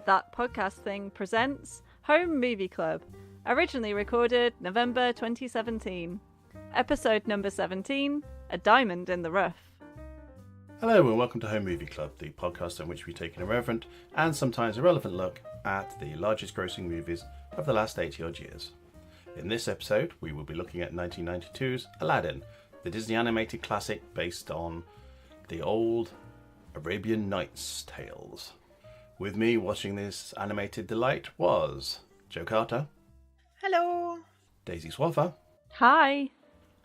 That Podcast Thing presents Home Movie Club, originally recorded November 2017. Episode number 17, A Diamond in the Rough. Hello and welcome to Home Movie Club, the podcast in which we take an irreverent and sometimes irrelevant look at the largest grossing movies of the last 80 odd years. In this episode, we will be looking at 1992's Aladdin, the Disney animated classic based on the old Arabian Nights tales. With me watching this animated delight was Joe Carter. Hello. Daisy Swaffer. Hi.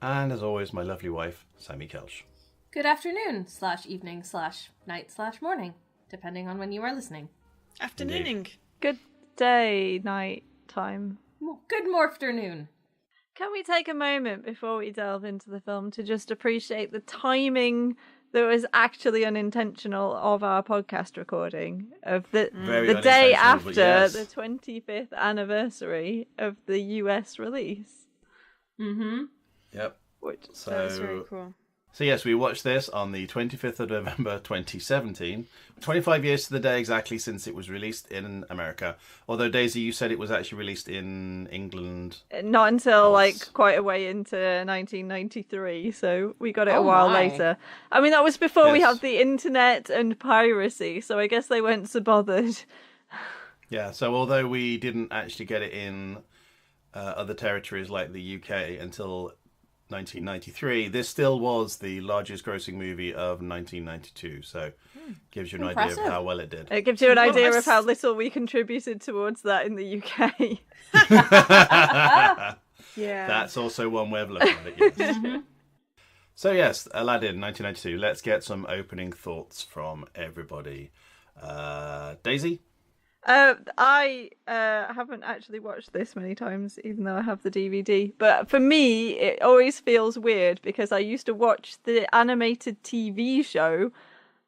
And as always, my lovely wife, Sammy Kelch. Good afternoon, /evening, /night, /morning, depending on when you are listening. Afternooning. Good day, night time. Good morphternoon. Can we take a moment before we delve into the film to just appreciate the timing that was actually unintentional of our podcast recording of the day after the 25th anniversary of the US release? Mm-hmm. Yep. That was very cool. So yes, we watched this on the 25th of November 2017. 25 years to the day exactly since it was released in America. Although, Daisy, you said it was actually released in England. Not until quite a way into 1993, so we got it a while later. I mean, that was before we had the internet and piracy, so I guess they weren't so bothered. Yeah, so although we didn't actually get it in other territories like the UK until 1993, this still was the largest grossing movie of 1992, so gives you an idea of how well it did. It gives you an idea of how little we contributed towards that in the UK. Yeah. That's also one way of looking at it, yes. So yes, Aladdin, 1992. Let's get some opening thoughts from everybody. Daisy? I haven't actually watched this many times, even though I have the DVD. But for me, it always feels weird because I used to watch the animated TV show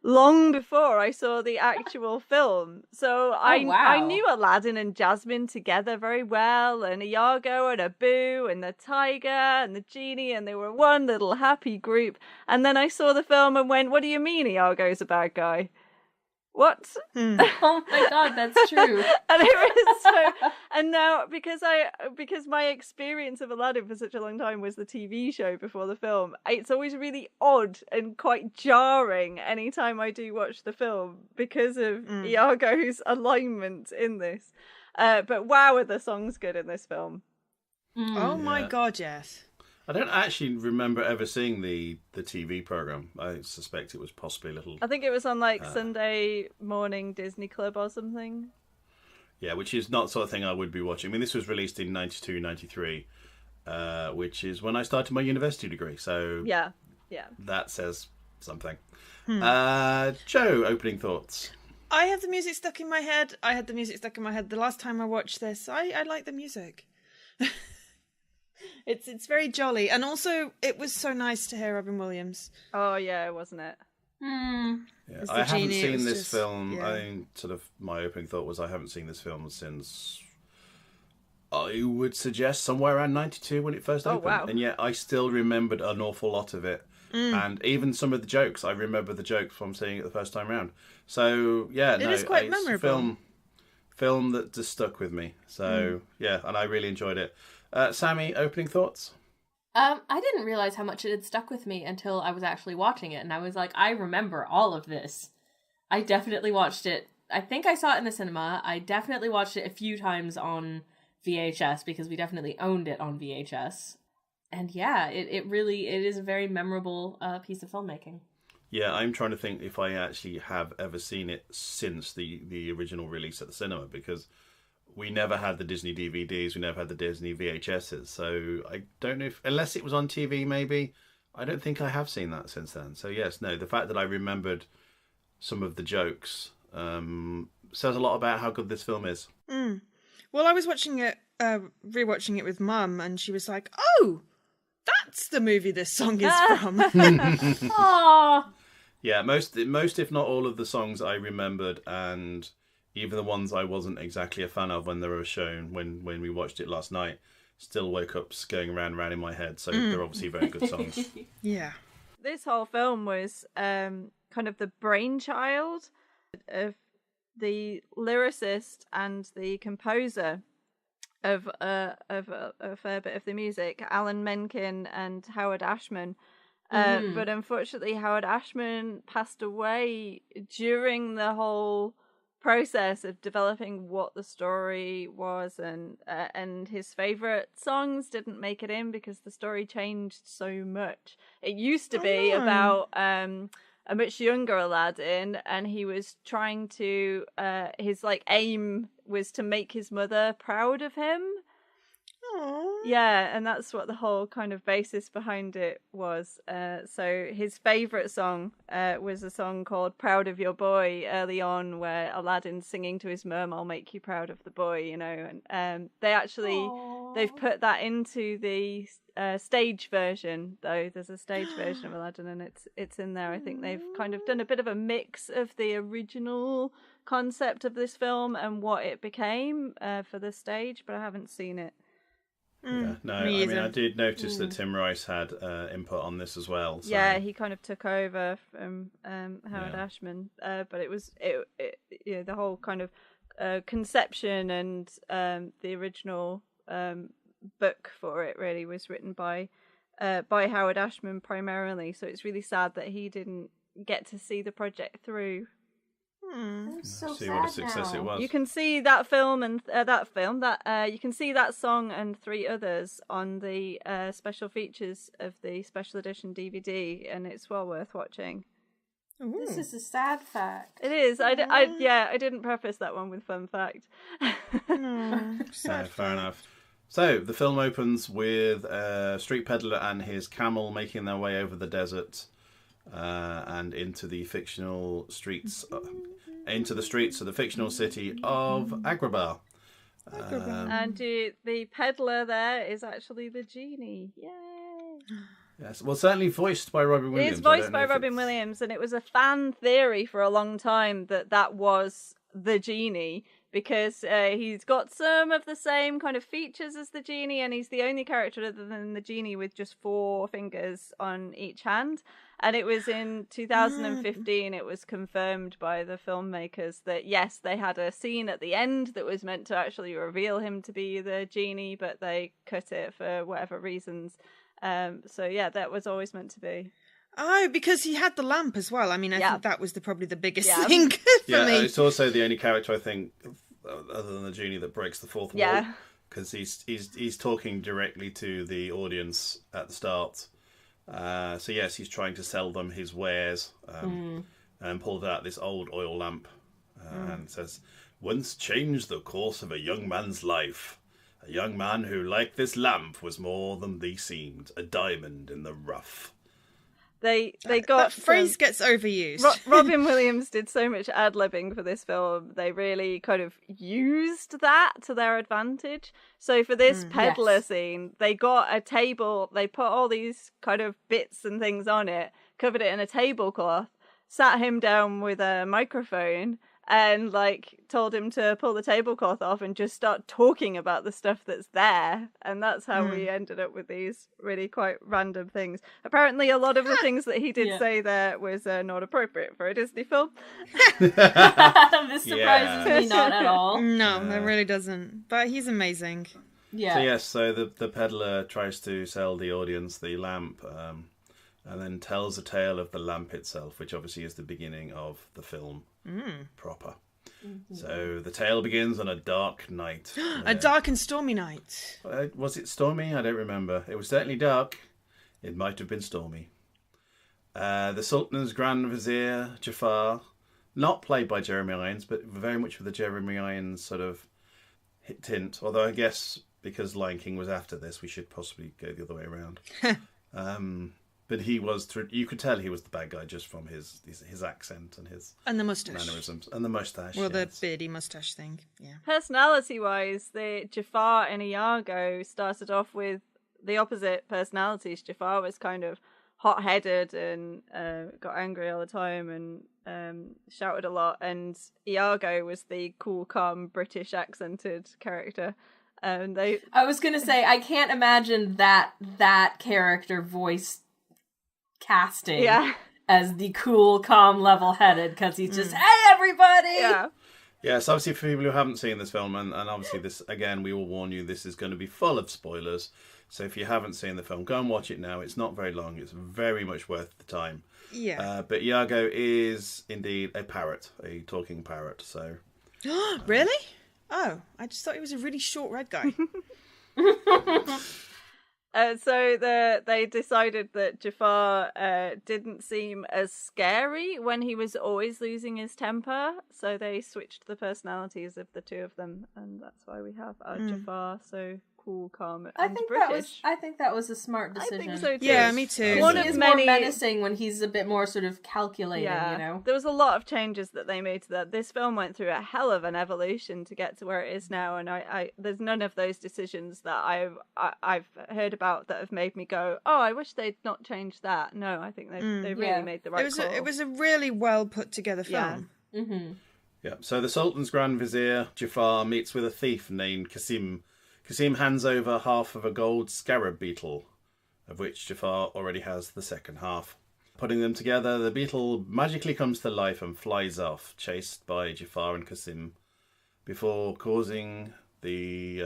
long before I saw the actual film. So I knew Aladdin and Jasmine together very well, and Iago and Abu and the tiger and the genie, and they were one little happy group. And then I saw the film and went, "What do you mean Iago's a bad guy? What?" Oh my god, that's true. And it was so. And now because my experience of Aladdin for such a long time was the TV show before the film, it's always really odd and quite jarring anytime I do watch the film because of Iago's alignment in this. But wow, are the songs good in this film? Oh my god, yes. I don't actually remember ever seeing the TV program. I suspect it was possibly a little... I think it was on Sunday morning Disney Club or something. Yeah, which is not the sort of thing I would be watching. I mean, this was released in 92, 93, which is when I started my university degree. So yeah, that says something. Joe, opening thoughts. I have the music stuck in my head. I had the music stuck in my head the last time I watched this. I like the music. It's very jolly, and also it was so nice to hear Robin Williams. Oh yeah, wasn't it? Yeah, I haven't seen this film. I think sort of my opening thought was I haven't seen this film since I would suggest somewhere around 92 when it first opened. Wow. And yet I still remembered an awful lot of it. And even some of the jokes, I remember the jokes from seeing it the first time round. So yeah, it is quite memorable. Film that just stuck with me. So yeah, and I really enjoyed it. Sammy, opening thoughts? I didn't realize how much it had stuck with me until I was actually watching it, and I was like, I remember all of this. I definitely watched it. I think I saw it in the cinema. I definitely watched it a few times on VHS because we definitely owned it on VHS. And yeah, it is a very memorable piece of filmmaking. Yeah, I'm trying to think if I actually have ever seen it since the original release at the cinema, because we never had the Disney DVDs, we never had the Disney VHSs, so I don't know if, unless it was on TV maybe, I don't think I have seen that since then. So yes, no, the fact that I remembered some of the jokes says a lot about how good this film is. Well, I was watching it, rewatching it with Mum, and she was like, "Oh, that's the movie this song is from." Aww. Yeah, most if not all of the songs I remembered, and even the ones I wasn't exactly a fan of when they were shown, when we watched it last night, still woke up going round and round in my head. So they're obviously very good songs. Yeah. This whole film was kind of the brainchild of the lyricist and the composer of a fair bit of the music, Alan Menken and Howard Ashman. But unfortunately, Howard Ashman passed away during the whole process of developing what the story was, and his favorite songs didn't make it in because the story changed so much. It used to be about a much younger Aladdin, and he was trying to his like aim was to make his mother proud of him. Aww. Yeah, and that's what the whole kind of basis behind it was. So his favourite song was a song called Proud of Your Boy early on, where Aladdin's singing to his mum, I'll make you proud of the boy, you know. And they've put that into the stage version, though. There's a stage version of Aladdin, and it's in there. I think they've kind of done a bit of a mix of the original concept of this film and what it became for the stage, but I haven't seen it. Yeah, no, I mean, I did notice that Tim Rice had input on this as well. So. Yeah, he kind of took over from Howard Ashman, but it was the whole kind of conception and the original book for it really was written by Howard Ashman primarily. So it's really sad that he didn't get to see the project through. I'm so See sad what a success now. it was. You can see that film and you can see that song and 3 others on the special features of the special edition DVD, and it's well worth watching. Ooh. This is a sad fact. It is. I didn't preface that one with fun fact. No, fair enough. So the film opens with a street peddler and his camel making their way over the desert and into the fictional streets. Into the streets of the fictional city of Agrabah. And the peddler there is actually the genie. Yay! Yes, well, certainly voiced by Robin Williams. It is voiced by Robin Williams, and it was a fan theory for a long time that was the genie, because he's got some of the same kind of features as the genie, and he's the only character other than the genie with just 4 fingers on each hand. And it was in 2015, it was confirmed by the filmmakers that, yes, they had a scene at the end that was meant to actually reveal him to be the genie, but they cut it for whatever reasons. So, yeah, that was always meant to be. Oh, because he had the lamp as well. I mean, I think that was probably the biggest Yeah. thing for me. It's also the only character, I think, other than the genie, that breaks the fourth wall. Because he's talking directly to the audience at the start. So yes, he's trying to sell them his wares, and pulled out this old oil lamp, and says, "Once changed the course of a young man's life. A young man who, like this lamp, was more than thee seemed, a diamond in the rough." They got that phrase gets overused. Robin Williams did so much ad-libbing for this film. They really kind of used that to their advantage. So for this peddler scene, they got a table, they put all these kind of bits and things on it, covered it in a tablecloth, sat him down with a microphone, and told him to pull the tablecloth off and just start talking about the stuff that's there. And that's how we ended up with these really quite random things. Apparently a lot of the things that he did say there was not appropriate for a Disney film. This surprises me not at all. No, it really doesn't. But he's amazing. Yeah. So yes, so the peddler tries to sell the audience the lamp, and then tells a tale of the lamp itself, which obviously is the beginning of the film proper. Mm-hmm. So the tale begins on a dark night. A dark and stormy night. Was it stormy? I don't remember. It was certainly dark. It might have been stormy. The Sultan's Grand Vizier, Jafar, not played by Jeremy Irons, but very much with the Jeremy Irons sort of tint. Although I guess because Lion King was after this, we should possibly go the other way around. But he was, you could tell he was the bad guy just from his accent and the moustache. Mannerisms. And the moustache. Well, the beardy moustache thing, yeah. Personality-wise, the Jafar and Iago started off with the opposite personalities. Jafar was kind of hot-headed and got angry all the time and shouted a lot. And Iago was the cool, calm, British accented character. I was going to say, I can't imagine that character voice casting as the cool, calm, level-headed, because he's just, hey, everybody! Yeah. Yes, obviously for people who haven't seen this film, and obviously this, again, we will warn you, this is going to be full of spoilers. So if you haven't seen the film, go and watch it now. It's not very long. It's very much worth the time. Yeah. But Iago is indeed a parrot, a talking parrot. So Really? Oh, I just thought he was a really short red guy. So they decided that Jafar didn't seem as scary when he was always losing his temper. So they switched the personalities of the two of them, and that's why we have Jafar so cool, calm, and British. I think that was a smart I decision. think so too. Yeah, me too. One He of is many more menacing when he's a bit more sort of calculating, you know? There was a lot of changes that they made to that. This film went through a hell of an evolution to get to where it is now, and I there's none of those decisions that I've heard about that have made me go, oh, I wish they'd not changed that. No, I think they really made the right call. It was a really well put together film. Yeah. Mm-hmm. yeah. So the Sultan's Grand Vizier Jafar meets with a thief named Qasim. Qasim hands over half of a gold scarab beetle, of which Jafar already has the second half. Putting them together, the beetle magically comes to life and flies off, chased by Jafar and Qasim, before causing the...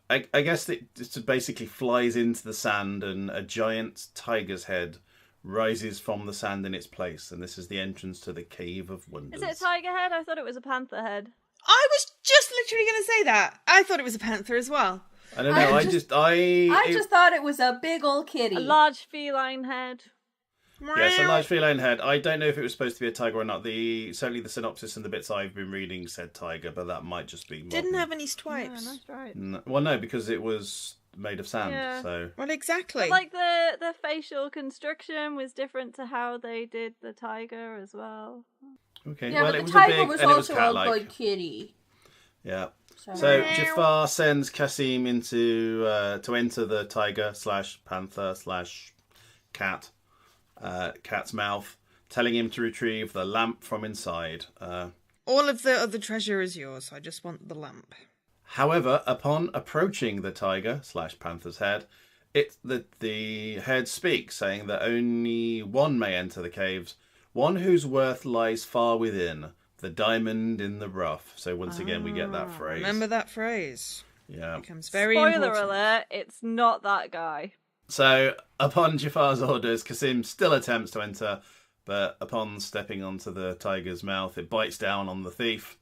I guess it just basically flies into the sand, and a giant tiger's head rises from the sand in its place, and this is the entrance to the Cave of Wonders. Is it a tiger head? I thought it was a panther head. I was just literally going to say that. I thought it was a panther as well. I don't know. I just thought it was a big old kitty. A large feline head. Yes, a large feline head. I don't know if it was supposed to be a tiger or not. Certainly the synopsis and the bits I've been reading said tiger, but that might just be modern. Didn't have any stripes. Yeah, that's right. No, because it was made of sand. Yeah. So Well, exactly. But like the facial construction was different to how they did the tiger as well. okay. Yeah, well, but it the was tiger big was and it was also a cat-like. good kitty. Yeah. So, So Jafar sends Qasim into to enter the tiger / panther / cat cat's mouth, telling him to retrieve the lamp from inside. All of the other treasure is yours. I just want the lamp. However, upon approaching the tiger / panther's head, the head speaks, saying that only one may enter the caves, one whose worth lies far within, the diamond in the rough. So once again, we get that phrase. Remember that phrase. Yeah. It becomes very Spoiler important. alert, it's not that guy. So, upon Jafar's orders, Qasim still attempts to enter, but upon stepping onto the tiger's mouth, it bites down on the thief,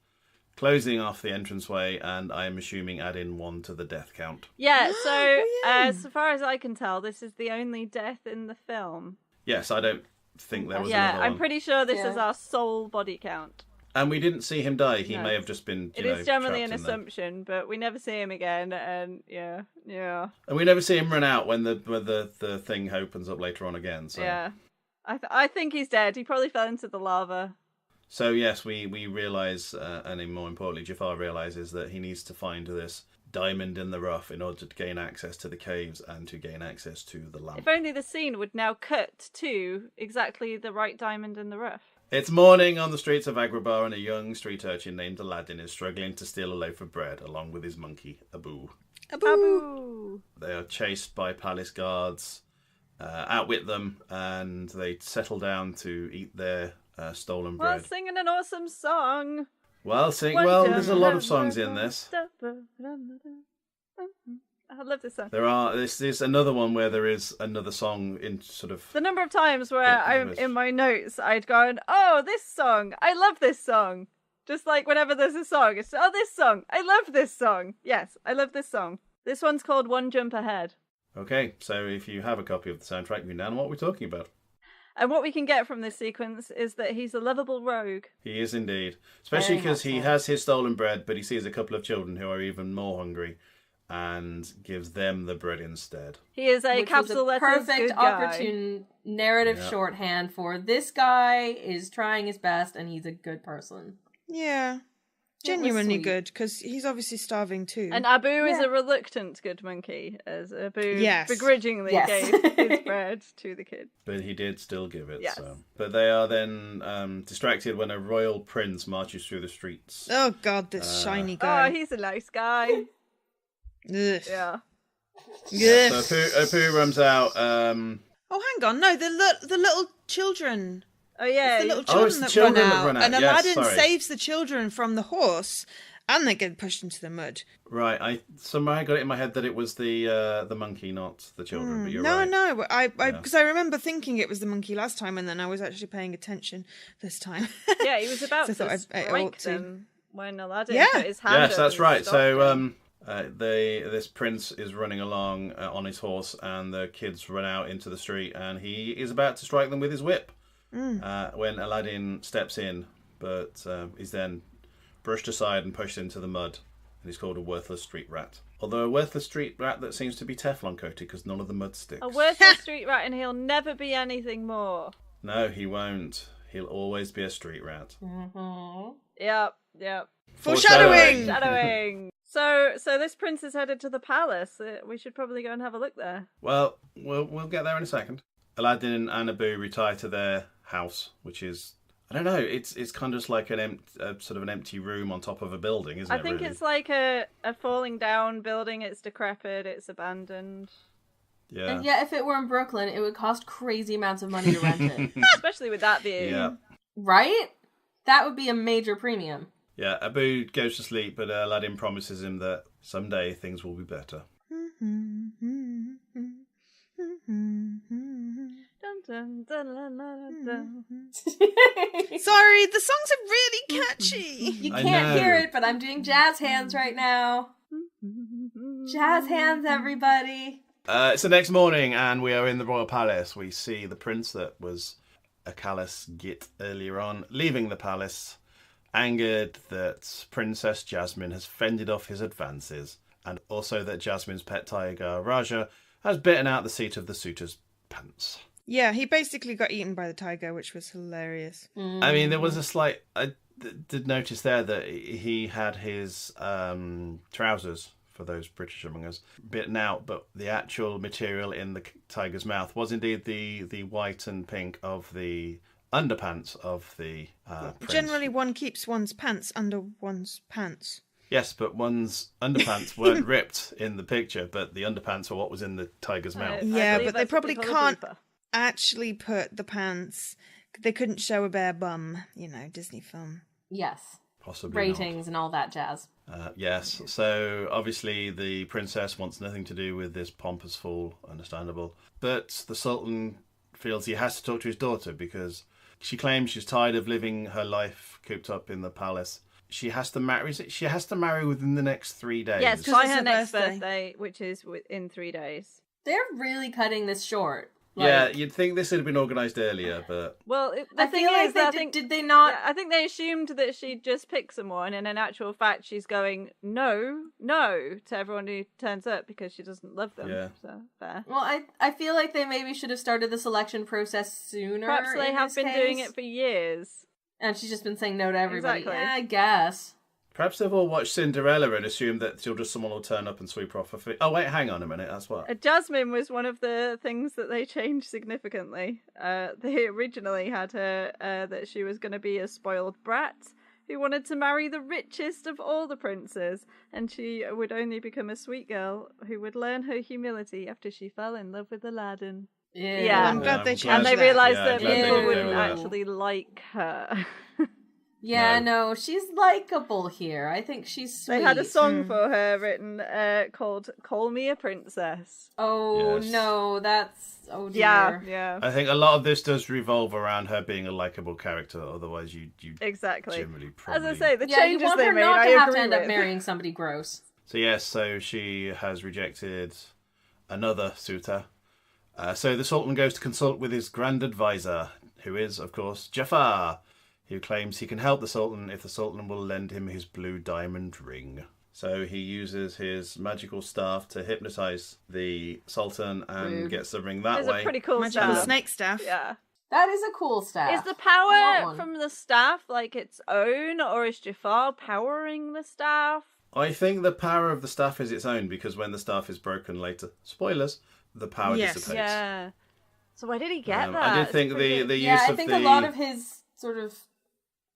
closing off the entranceway, and I am assuming adding 1 to the death count. Yeah, so Brilliant. so far as I can tell, this is the only death in the film. Yes, I don't think there was Yeah, another I'm one. pretty sure this Yeah. is our sole body count. And we didn't see him die. He No. may have just been, It is generally an trapped in there. assumption, but we never see him again, and yeah. And we never see him run out when the thing opens up later on again. So. Yeah. I think he's dead. He probably fell into the lava. So yes, we realise, and then more importantly, Jafar realises that he needs to find this diamond in the rough in order to gain access to the caves and to gain access to the lamp. If only the scene would now cut to exactly the right diamond in the rough. It's morning on the streets of Agrabah, and a young street urchin named Aladdin is struggling to steal a loaf of bread along with his monkey, Abu. Abu! They are chased by palace guards, outwit them, and they settle down to eat their stolen While bread. singing an awesome song. Well, there's a lot of songs in this. I love this song. This is another one where there is another song in sort of... The number of times where Yeah, I'm in my notes, I'd gone, oh, this song. I love this song. Just like whenever there's a song, it's, oh, this song. I love this song. Yes, I love this song. This one's called One Jump Ahead. Okay, so if you have a copy of the soundtrack, you know what we're talking about. And what we can get from this sequence is that he's a lovable rogue. He is indeed. Especially Very because he helpful. has his stolen bread, but he sees a couple of children who are even more hungry and gives them the bread instead. He is a Which was capital letters perfect good guy. opportune narrative Yeah. shorthand for this guy is trying his best and he's a good person. Yeah. It was Genuinely sweet. good, because he's obviously starving too. And Abu is Yeah. a reluctant good monkey, as Abu Yes. begrudgingly Yes. gave his bread to the kid. But he did still give it. Yes. So. But they are then distracted when a royal prince marches through the streets. Oh god, this shiny Oh, guy. he's a nice guy. Ugh. Yeah. Ugh. So Apu runs out. Oh, hang on. No, the little children Oh yeah, It's the little Oh, children, it's the that, children run that out, run out. and Yes, Aladdin sorry. saves the children from the horse, and they get pushed into the mud. Right, I somehow got it in my head that it was the monkey, not the children. But you're right. No, I Yeah. because I remember thinking it was the monkey last time, and then I was actually paying attention this time. yeah, he was about So I to thought I strike ought to. them when Aladdin Yeah. put his hand Yes, up that's and right. stopped So him. this prince is running along on his horse, and the kids run out into the street, and he is about to strike them with his whip when Aladdin steps in, but he's then brushed aside and pushed into the mud, and he's called a worthless street rat. Although a worthless street rat that seems to be Teflon coated because none of the mud sticks. A worthless street rat, and he'll never be anything more. No, he won't. He'll always be a street rat. Yep. Foreshadowing! Shadowing. So this prince is headed to the palace. We should probably go and have a look there. Well, we'll get there in a second. Aladdin and Abu retire to their house, which is, I don't know, it's kind of just like sort of an empty room on top of a building, isn't it? I think really? it's like a falling down building. It's decrepit. It's abandoned. Yeah. And yet, if it were in Brooklyn, it would cost crazy amounts of money to rent it. Especially with that view. Yeah. Right? That would be a major premium. Yeah, Abu goes to sleep, but Aladdin promises him that someday things will be better. Dun, dun, dun, dun, dun, dun. Sorry, the songs are really catchy. You I can't know. hear it, but I'm doing jazz hands right now. Jazz hands, everybody. It's the next morning, and we are in the royal palace. We see the prince that was a callous git earlier on, leaving the palace, angered that Princess Jasmine has fended off his advances, and also that Jasmine's pet tiger, Raja, has bitten out the seat of the suitor's pants. Yeah, he basically got eaten by the tiger, which was hilarious. I mean, there was a slight... I did notice there that he had his trousers, for those British among us, bitten out, but the actual material in the tiger's mouth was indeed the white and pink of the underpants of the prince. Generally, one keeps one's pants under one's pants. Yes, but one's underpants weren't ripped in the picture, but the underpants were what was in the tiger's mouth. I Yeah, believe but they that's what probably call a can't blooper. actually put the pants. They couldn't show a bare bum, Disney film. Yes. Possibly Ratings and all that jazz. not. Yes, so obviously the princess wants nothing to do with this pompous fool, understandable. But the Sultan feels he has to talk to his daughter because she claims she's tired of living her life cooped up in the palace. She has to marry. She has to marry within the next 3 days. Yes, 'Cause by it's her her next birthday. birthday, which is in 3 days. They're really cutting this short. Yeah, you'd think this had been organised earlier, but Well, the I thing feel like is, they I did, think did they not? yeah, I think they assumed that she'd just pick someone, and in actual fact, she's going no to everyone who turns up because she doesn't love them. Yeah. So fair. Well, I feel like they maybe should have started the selection process sooner. Perhaps they in have this been doing case. it for years. And she's just been saying no to everybody. Exactly. Yeah, I guess. perhaps they've all watched Cinderella and assumed that someone will turn up and sweep her off her feet. Oh wait, hang on a minute. That's what. Jasmine was one of the things that they changed significantly. They originally had her that she was going to be a spoiled brat who wanted to marry the richest of all the princes, and she would only become a sweet girl who would learn her humility after she fell in love with Aladdin. Yeah. Well, I'm glad they I'm changed And they that. realised Yeah, that glad they people did wouldn't do that. actually like her. Yeah, No. no, she's likable here. I think she's sweet. They had a song for her written called "Call Me a Princess." Oh Yes. no, that's oh dear. Yeah, I think a lot of this does revolve around her being a likable character. Otherwise, you exactly. generally As probably. I say, the Yeah, you changes want they her made, not I to have agree to end up with. marrying somebody gross. So yes, so she has rejected another suitor. So the Sultan goes to consult with his grand advisor, who is, of course, Jafar, who claims he can help the Sultan if the Sultan will lend him his blue diamond ring. So he uses his magical staff to hypnotise the Sultan and Rude. gets the ring that It's way. a pretty cool Magical staff. snake staff. Yeah. That is a cool staff. Is the I want power one. from the staff like its own, or is Jafar powering the staff? I think the power of the staff is its own, because when the staff is broken later, spoilers, the power Yes. dissipates. Yeah. So where did he get that? I did It's think pretty the good. use Yeah, I of think the... a lot of his sort of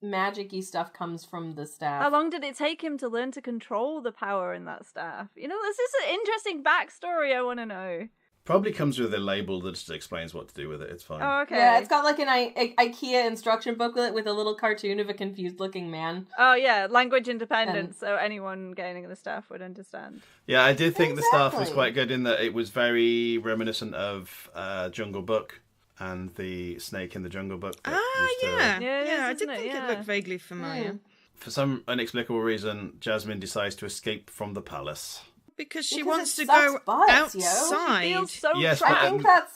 magic-y stuff comes from the staff. How long did it take him to learn to control the power in that staff? You know, this is an interesting backstory I want to know. Probably comes with a label that just explains what to do with it. It's fine. Oh, okay. Yeah, it's got like an IKEA instruction booklet with a little cartoon of a confused-looking man. Oh, yeah, language independence, so anyone getting the stuff would understand. Yeah, I did think the staff was Exactly. quite good in that it was very reminiscent of Jungle Book and the snake in the Jungle Book. that used to- Yeah, Yeah, it is, I did isn't it? think it Yeah. looked vaguely familiar. For some inexplicable reason, Jasmine decides to escape from the palace. Because she Because wants it to go sucks butts, yo. She outside. Feels so Yes, trapped. but,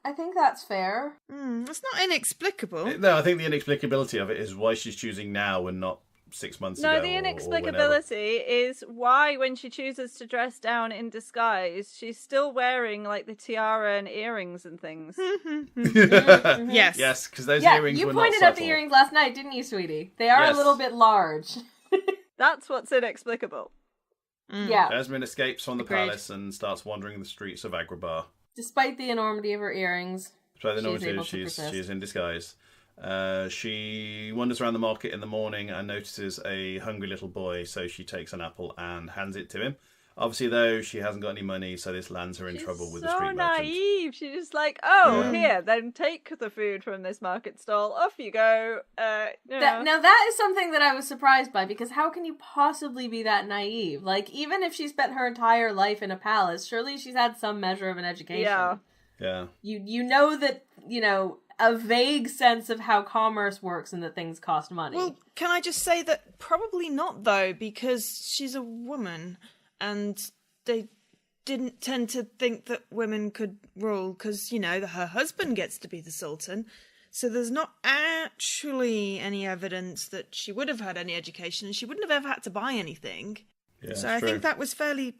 I think that's fair. It's not inexplicable. No, I think the inexplicability of it is why she's choosing now and not 6 months ago. No, or the whenever. inexplicability is why, when she chooses to dress down in disguise, she's still wearing like the tiara and earrings and things. Yes. Yes, because those Yeah, earrings you were pointed not out the subtle. earrings last night, didn't you, sweetie? They are Yes. a little bit large. That's what's inexplicable. Yeah. Jasmine escapes from the Agreed. palace and starts wandering the streets of Agrabah. Despite the enormity of her earrings. So the She's novelty able is to persist. she's in disguise. She wanders around the market in the morning and notices a hungry little boy, so she takes an apple and hands it to him. Obviously, though, she hasn't got any money, so this lands her in trouble with the so street merchant. naive. She's just like, oh, Yeah. here, then take the food from this market stall. Off you go. Now that is something that I was surprised by, because how can you possibly be that naive? Like, even if she spent her entire life in a palace, surely she's had some measure of an education. Yeah. Yeah. You know that, a vague sense of how commerce works and that things cost money. Well, can I just say that probably not, though, because she's a woman and they didn't tend to think that women could rule because, her husband gets to be the Sultan. So there's not actually any evidence that she would have had any education and she wouldn't have ever had to buy anything. Yeah, So it's I true. think that was fairly,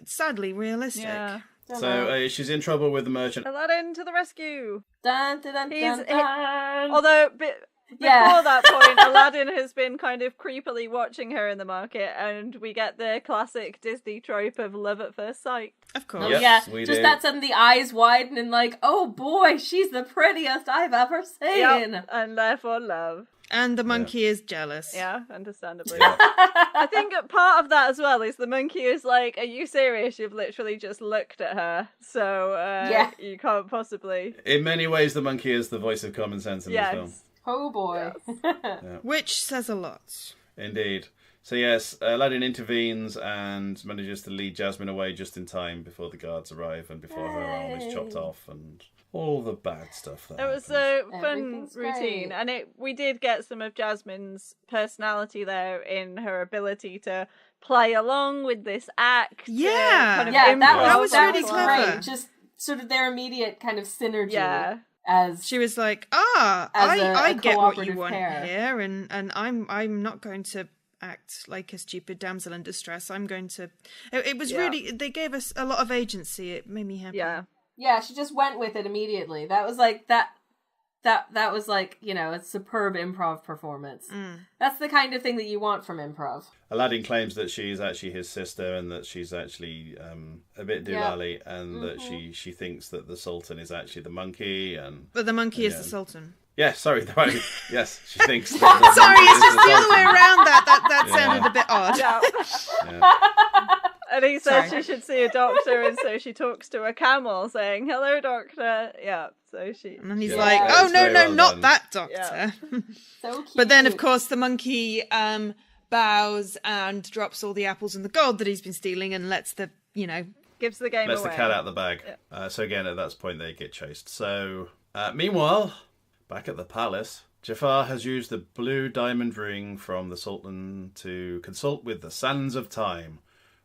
sadly, realistic. Yeah. So she's in trouble with the merchant. Aladdin to the rescue. Dun, dun, dun, He's- dun, dun. Although, before Yeah. that point, Aladdin has been kind of creepily watching her in the market, and we get the classic Disney trope of love at first sight. Of Oh, course. Yep, yeah, we just do. that sudden the eyes widen and like, oh boy, she's the prettiest I've ever seen. Yep, and therefore love. And the monkey is jealous. Yeah, understandably. Yeah. I think part of that as well is the monkey is like, are you serious? You've literally just looked at her, so Yeah. you can't possibly... In many ways, the monkey is the voice of common sense in this film. Yes. Oh boy. Which says a lot. Indeed. So yes, Aladdin intervenes and manages to lead Jasmine away just in time before the guards arrive and before her arm is chopped off and all the bad stuff that It was happens. a fun Everything's routine, great. and we did get some of Jasmine's personality there in her ability to play along with this act. Yeah. kind of Yeah, that improv was, really that was clever. great. Just sort of their immediate kind of synergy. Yeah. As She was like, As I a get what you cooperative want pair. here, and I'm not going to act like a stupid damsel in distress. I'm going to. It was Yeah. really, they gave us a lot of agency. It made me happy. Yeah. she just went with it immediately. That was like that was like, a superb improv performance. That's the kind of thing that you want from improv. Aladdin claims that she's actually his sister and that she's actually a bit doolally and that she thinks that the Sultan is actually the monkey and... But the monkey is Yeah. the Sultan. Yeah, sorry, right. Yes, she thinks that the Sorry, monkey it's is just the other way Sultan. around. That Yeah. sounded a bit odd. Yeah. Yeah. And he says Sorry. she should see a doctor, and so she talks to a camel saying, "Hello, doctor." Yeah, so she... And then he's Yeah. like, Yeah. "Oh It's no, very no, well not done. that doctor." Yeah. So cute. But then, of course, the monkey bows and drops all the apples and the gold that he's been stealing, and lets the gives the game Lets away. the cat out of the bag. So again, at that point, they get chased. So, meanwhile, back at the palace, Jafar has used the blue diamond ring from the Sultan to consult with the sands of time,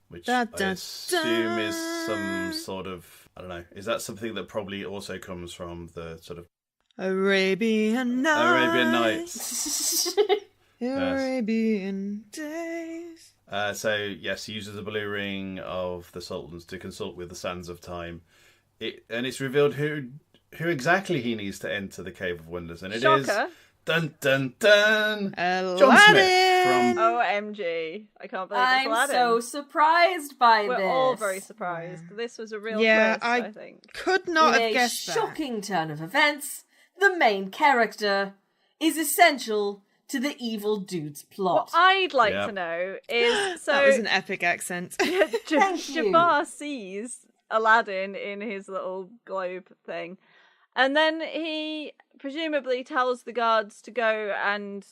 which Da, I da, assume is da. some sort of, I don't know, is that something that probably also comes from the sort of Arabian Nights. Arabian days. So yes, he uses the blue ring of the Sultans to consult with the sands of time. And it's revealed who exactly he needs to enter the Cave of Wonders, and it is Shocker. dun dun dun Aladdin. John Smith from OMG. I can't believe it's I'm Aladdin. so surprised by We're this. all very surprised. This was a real Yeah, twist, I- I think. Could not In have a guessed that. shocking turn of events, the main character is essential to the evil dude's What plot. I'd like Yeah. to know is, so That was an epic accent. Thank you. Jafar sees Aladdin in his little globe thing. And then he presumably tells the guards to go and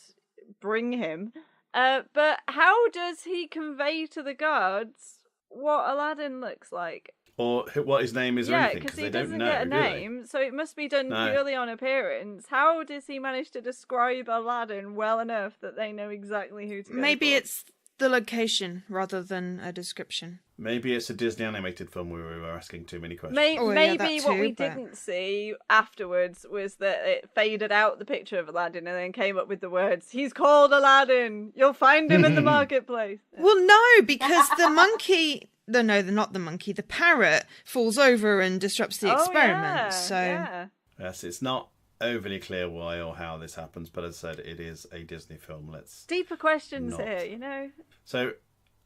bring him. But how does he convey to the guards what Aladdin looks like? Or what his name is or anything, because they don't know, get a do name, so it must be done purely on appearance. How does he manage to describe Aladdin well enough that they know exactly who to go Maybe for? it's the location rather than a description. Maybe it's a Disney animated film where we were asking too many questions. Maybe that what too, we but- didn't see afterwards was that it faded out the picture of Aladdin and then came up with the words, "He's called Aladdin. You'll find him in the marketplace." Well, no, because the monkey... No, not the monkey. The parrot falls over and disrupts the experiment. Yeah. Yes, it's not overly clear why or how this happens, but as I said, it is a Disney film. Let's Deeper questions not. here, you know. So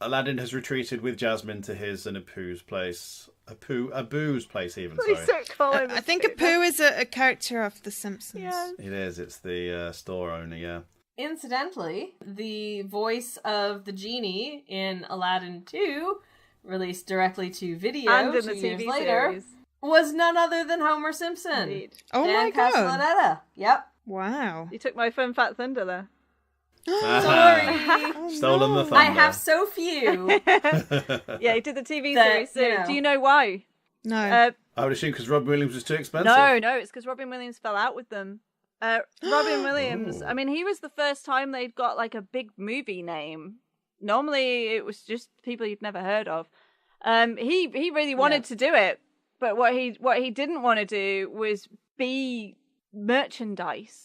Aladdin has retreated with Jasmine to his and Apu's place. Abu's place, even. Please Sorry, don't call him I think Apu is a character of The Simpsons. Yeah. it is. It's the store owner. Yeah. Incidentally, the voice of the genie in Aladdin 2, released directly to video And in 2 the years TV later, series. was none other than Homer Simpson. Indeed. Oh Dan my god. Castellaneta. Yep. Wow. You took my fun fat thunder there. Sorry. Oh, Stolen the no. thunder. I have so few. Yeah, he did the TV That, series. So you know. do you know why? No. I would assume because Rob Williams was too expensive. No, it's because Robin Williams fell out with them. Robin Williams, Ooh. I mean, he was the first time they'd got like a big movie name. Normally it was just people you'd never heard of. He really wanted to do it, but what he didn't want to do was be merchandise.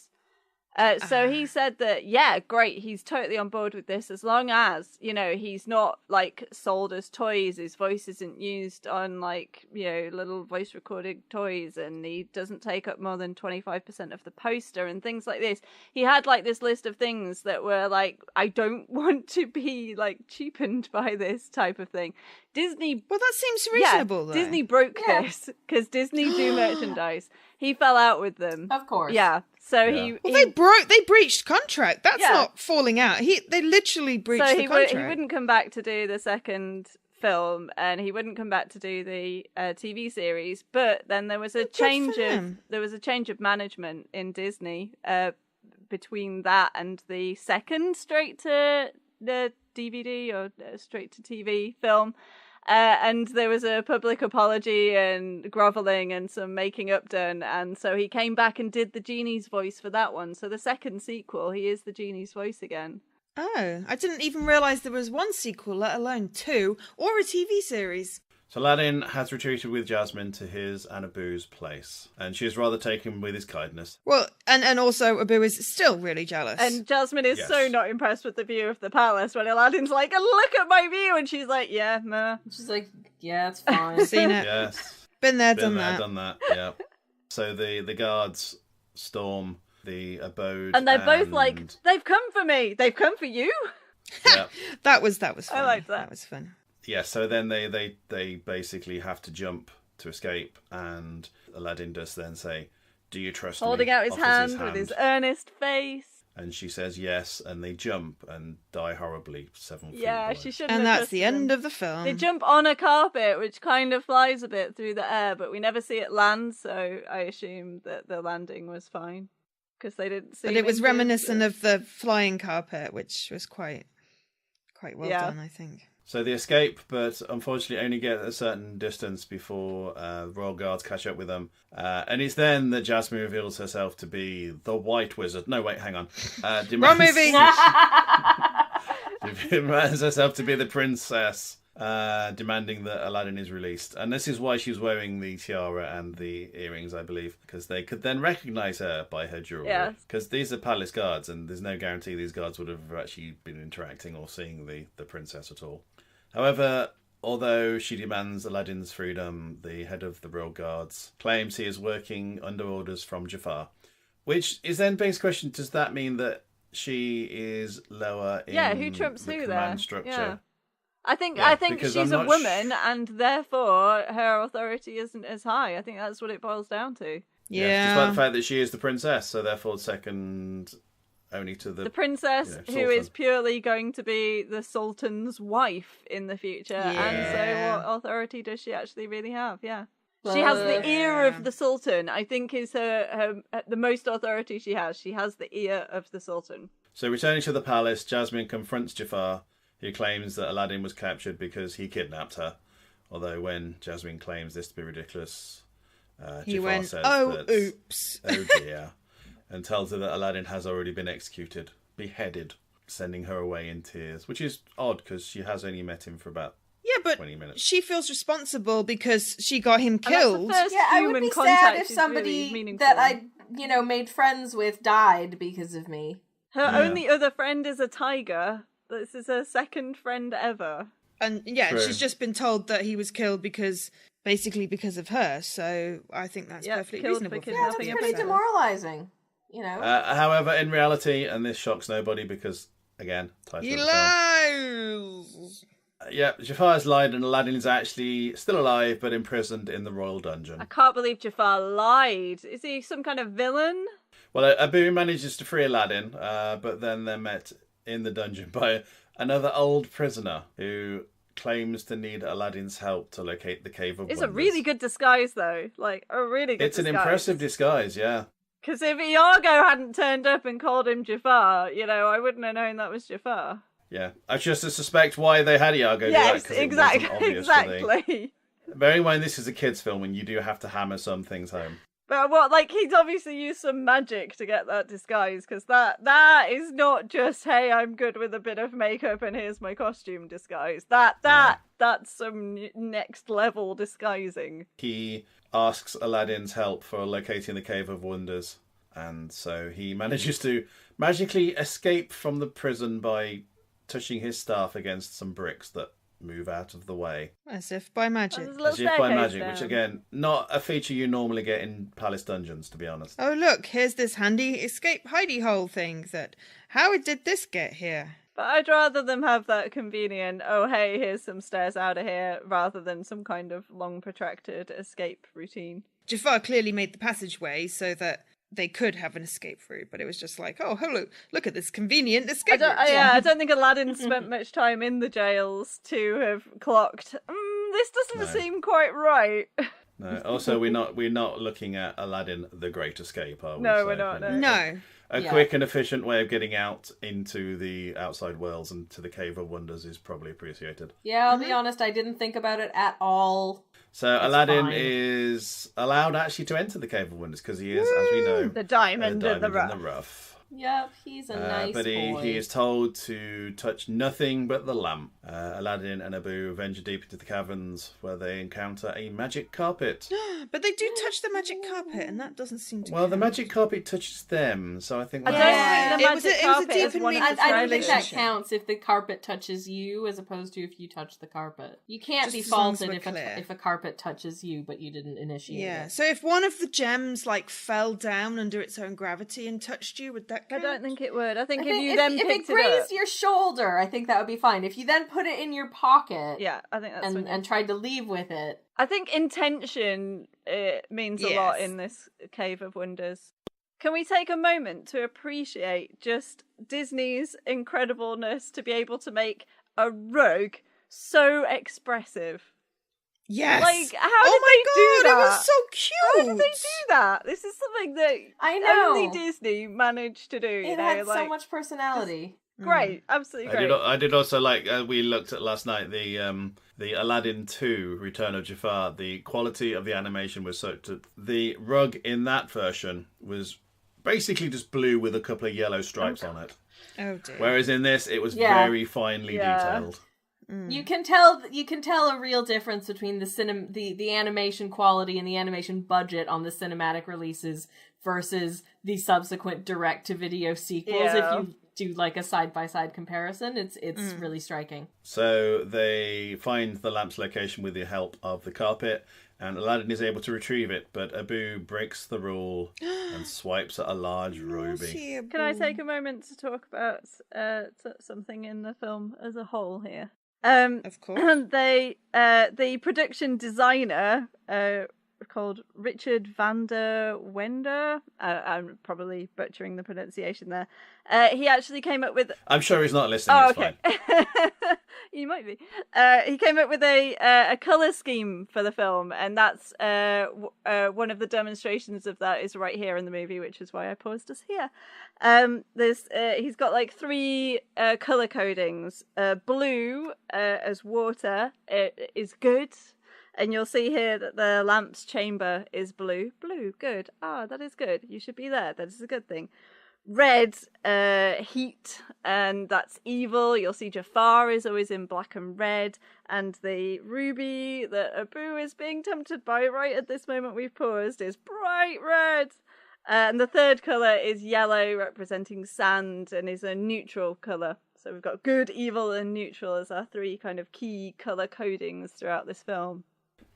So he said that, yeah, great, he's totally on board with this as long as, you know, he's not like sold as toys, his voice isn't used on like, you know, little voice recorded toys, and he doesn't take up more than 25% of the poster and things like this. He had like this list of things that were like, I don't want to be like cheapened by this type of thing. Disney, Well, that seems reasonable, though. Disney broke this because Disney do merchandise. He fell out with them. Of course. Yeah. So Yeah. Well, they breached contract. That's Yeah. not falling out. They literally breached so the he contract. wouldn't come back to do the second film, and he wouldn't come back to do the TV series. But then there was a change of management in Disney between that and the second straight to the DVD or straight to TV film. And there was a public apology and grovelling and some making up done, and so he came back and did the genie's voice for that one. So the second sequel, he is the genie's voice again. Oh, I didn't even realise there was one sequel, let alone two, or a TV series. So Aladdin has retreated with Jasmine to his and Abu's place, and she is rather taken with his kindness. Well, and also Abu is still really jealous. And Jasmine is Yes. so not impressed with the view of the palace when Aladdin's like, look at my view, and she's like, yeah, meh. She's like, yeah, it's fine. Seen it. Yes. Been there, Been done there, that. done that. Yeah. So the guards storm the abode, And they're both like, they've come for me. They've come for you. yeah. That was fun. I liked that. That was fun. Yeah, so then they basically have to jump to escape, and Aladdin does then say, "Do you trust me?" Holding out his Offers hand with his earnest face. And she says yes, and they jump and die horribly 7 feet Yeah, below. she shouldn't And have that's the trusted end him. of the film. They jump on a carpet, which kind of flies a bit through the air, but we never see it land, so I assume that the landing was fine. Because they didn't see But it was injured, reminiscent so- of the flying carpet, which was quite well Yeah. done, I think. So they escape, but unfortunately only get a certain distance before royal guards catch up with them. And it's then that Jasmine reveals herself to be the White Wizard. No, wait, hang on. Wrong movie! Demands herself to be the princess, demanding that Aladdin is released. And this is why she's wearing the tiara and the earrings, I believe, because they could then recognise her by her jewellery. Yes. Because these are palace guards, and there's no guarantee these guards would have actually been interacting or seeing the princess at all. However, although she demands Aladdin's freedom, the head of the royal guards claims he is working under orders from Jafar. Which is then begs the question, does that mean that she is lower in who trumps the who command there? structure? Yeah. I think because she's I'm a not woman, and therefore her authority isn't as high. I think that's what it boils down to. Despite the fact that she is the princess, so therefore second only to The princess who sultan. is purely going to be the sultan's wife in the future. And so what authority does she actually really have? Yeah. She has the ear of the sultan, I think is her the most authority she has. She has the ear of the sultan. So returning to the palace, Jasmine confronts Jafar, who claims that Aladdin was captured because he kidnapped her. Although when Jasmine claims this to be ridiculous, Jafar says oops. Oh dear. And tells her that Aladdin has already been executed, beheaded, sending her away in tears. Which is odd, because she has only met him for about 20 minutes. She feels responsible because she got him killed. I would be sad if somebody really that I, made friends with died because of me. Her only other friend is a tiger. This is her second friend ever. And True. she's just been told that he was killed because of her. So I think that's perfectly reasonable. That's pretty demoralizing. However, in reality, and this shocks nobody because, again, title He of the film. lies! Jafar's lied and Aladdin is actually still alive but imprisoned in the royal dungeon. I can't believe Jafar lied. Is he some kind of villain? Well, Abu manages to free Aladdin, but then they're met in the dungeon by another old prisoner who claims to need Aladdin's help to locate the Cave of Wonders. It's a really good disguise, though. Like, a really good It's disguise. an impressive disguise, yeah. Because if Iago hadn't turned up and called him Jafar, I wouldn't have known that was Jafar. Yeah, I just suspect why they had Iago do Yes, that, 'cause it wasn't obvious exactly. Bearing in mind this is a kids' film and you do have to hammer some things home. But he'd obviously used some magic to get that disguise, because that is not just, hey, I'm good with a bit of makeup and here's my costume disguise. That's some next level disguising. He asks Aladdin's help for locating the Cave of Wonders, and so he manages to magically escape from the prison by touching his staff against some bricks that move out of the way. As if by magic. As if by magic, which again, not a feature you normally get in palace dungeons, to be honest. Oh look, here's this handy escape hidey hole thing how did this get here? But I'd rather them have that convenient, oh hey, here's some stairs out of here, rather than some kind of long protracted escape routine. Jafar clearly made the passageway so that they could have an escape route, but it was just like, oh, hello, look at this convenient escape route. I don't think Aladdin spent much time in the jails to have clocked, this doesn't seem quite right. No. Also, we're not looking at Aladdin the Great Escape, are we? No, we're not. No. A quick and efficient way of getting out into the outside worlds and to the Cave of Wonders is probably appreciated. Yeah, I'll be honest, I didn't think about it at all. So Aladdin is allowed actually to enter the Cave of Wonders because he is, as we know, the diamond in the rough. Yep, he's a nice but boy. he is told to touch nothing but the lamp. Aladdin and Abu venture deep into the caverns where they encounter a magic carpet. But they do touch the magic carpet, and that doesn't seem to Well, count. the magic carpet touches them, so I think I that's... don't think the magic carpet is one of I its don't think that relationship. counts if the carpet touches you as opposed to if you touch the carpet. You can't Just be as long as faulted we're if a carpet touches you but you didn't initiate Yeah, it. so if one of the gems fell down under its own gravity and touched you, would that count? I don't think it would. I think I if think you then if picked it it up... grazed your shoulder, I think that would be fine. If you then put it in your pocket Yeah, I think that's and tried to leave with it. I think intention means a lot in this Cave of Wonders. Can we take a moment to appreciate just Disney's incredibleness to be able to make a rug so expressive? Yes. How did they do that? It was so cute. How did they do that? This is something that I know. only Disney managed to do. It had so much personality. Great, absolutely great. I did also like, we looked at last night, the Aladdin 2 Return of Jafar. The quality of the animation was so... The rug in that version was basically just blue with a couple of yellow stripes on it. Oh dear. Whereas in this, it was very finely detailed. You can tell a real difference between the animation quality and the animation budget on the cinematic releases versus the subsequent direct to video sequels. Yeah. If you do a side-by-side comparison, it's really striking. So they find the lamp's location with the help of the carpet, and Aladdin is able to retrieve it, but Abu breaks the rule and swipes at a large ruby. Can I take a moment to talk about something in the film as a whole here? Of course. The production designer called Richard van der Wender. I'm probably butchering the pronunciation there. He actually came up with... I'm sure he's not listening. Oh, it's okay. fine. You might be. He came up with a color scheme for the film, and that's one of the demonstrations of that is right here in the movie, which is why I paused us here. He's got like 3 color codings. Blue as water is good, and you'll see here that the lamp's chamber is blue. Blue, good. That is good. You should be there. That is a good thing. Red, heat, and that's evil. You'll see Jafar is always in black and red, and the ruby that Abu is being tempted by right at this moment we've paused is bright red. And the third colour is yellow, representing sand, and is a neutral colour. So we've got good, evil, and neutral as our 3 kind of key colour codings throughout this film.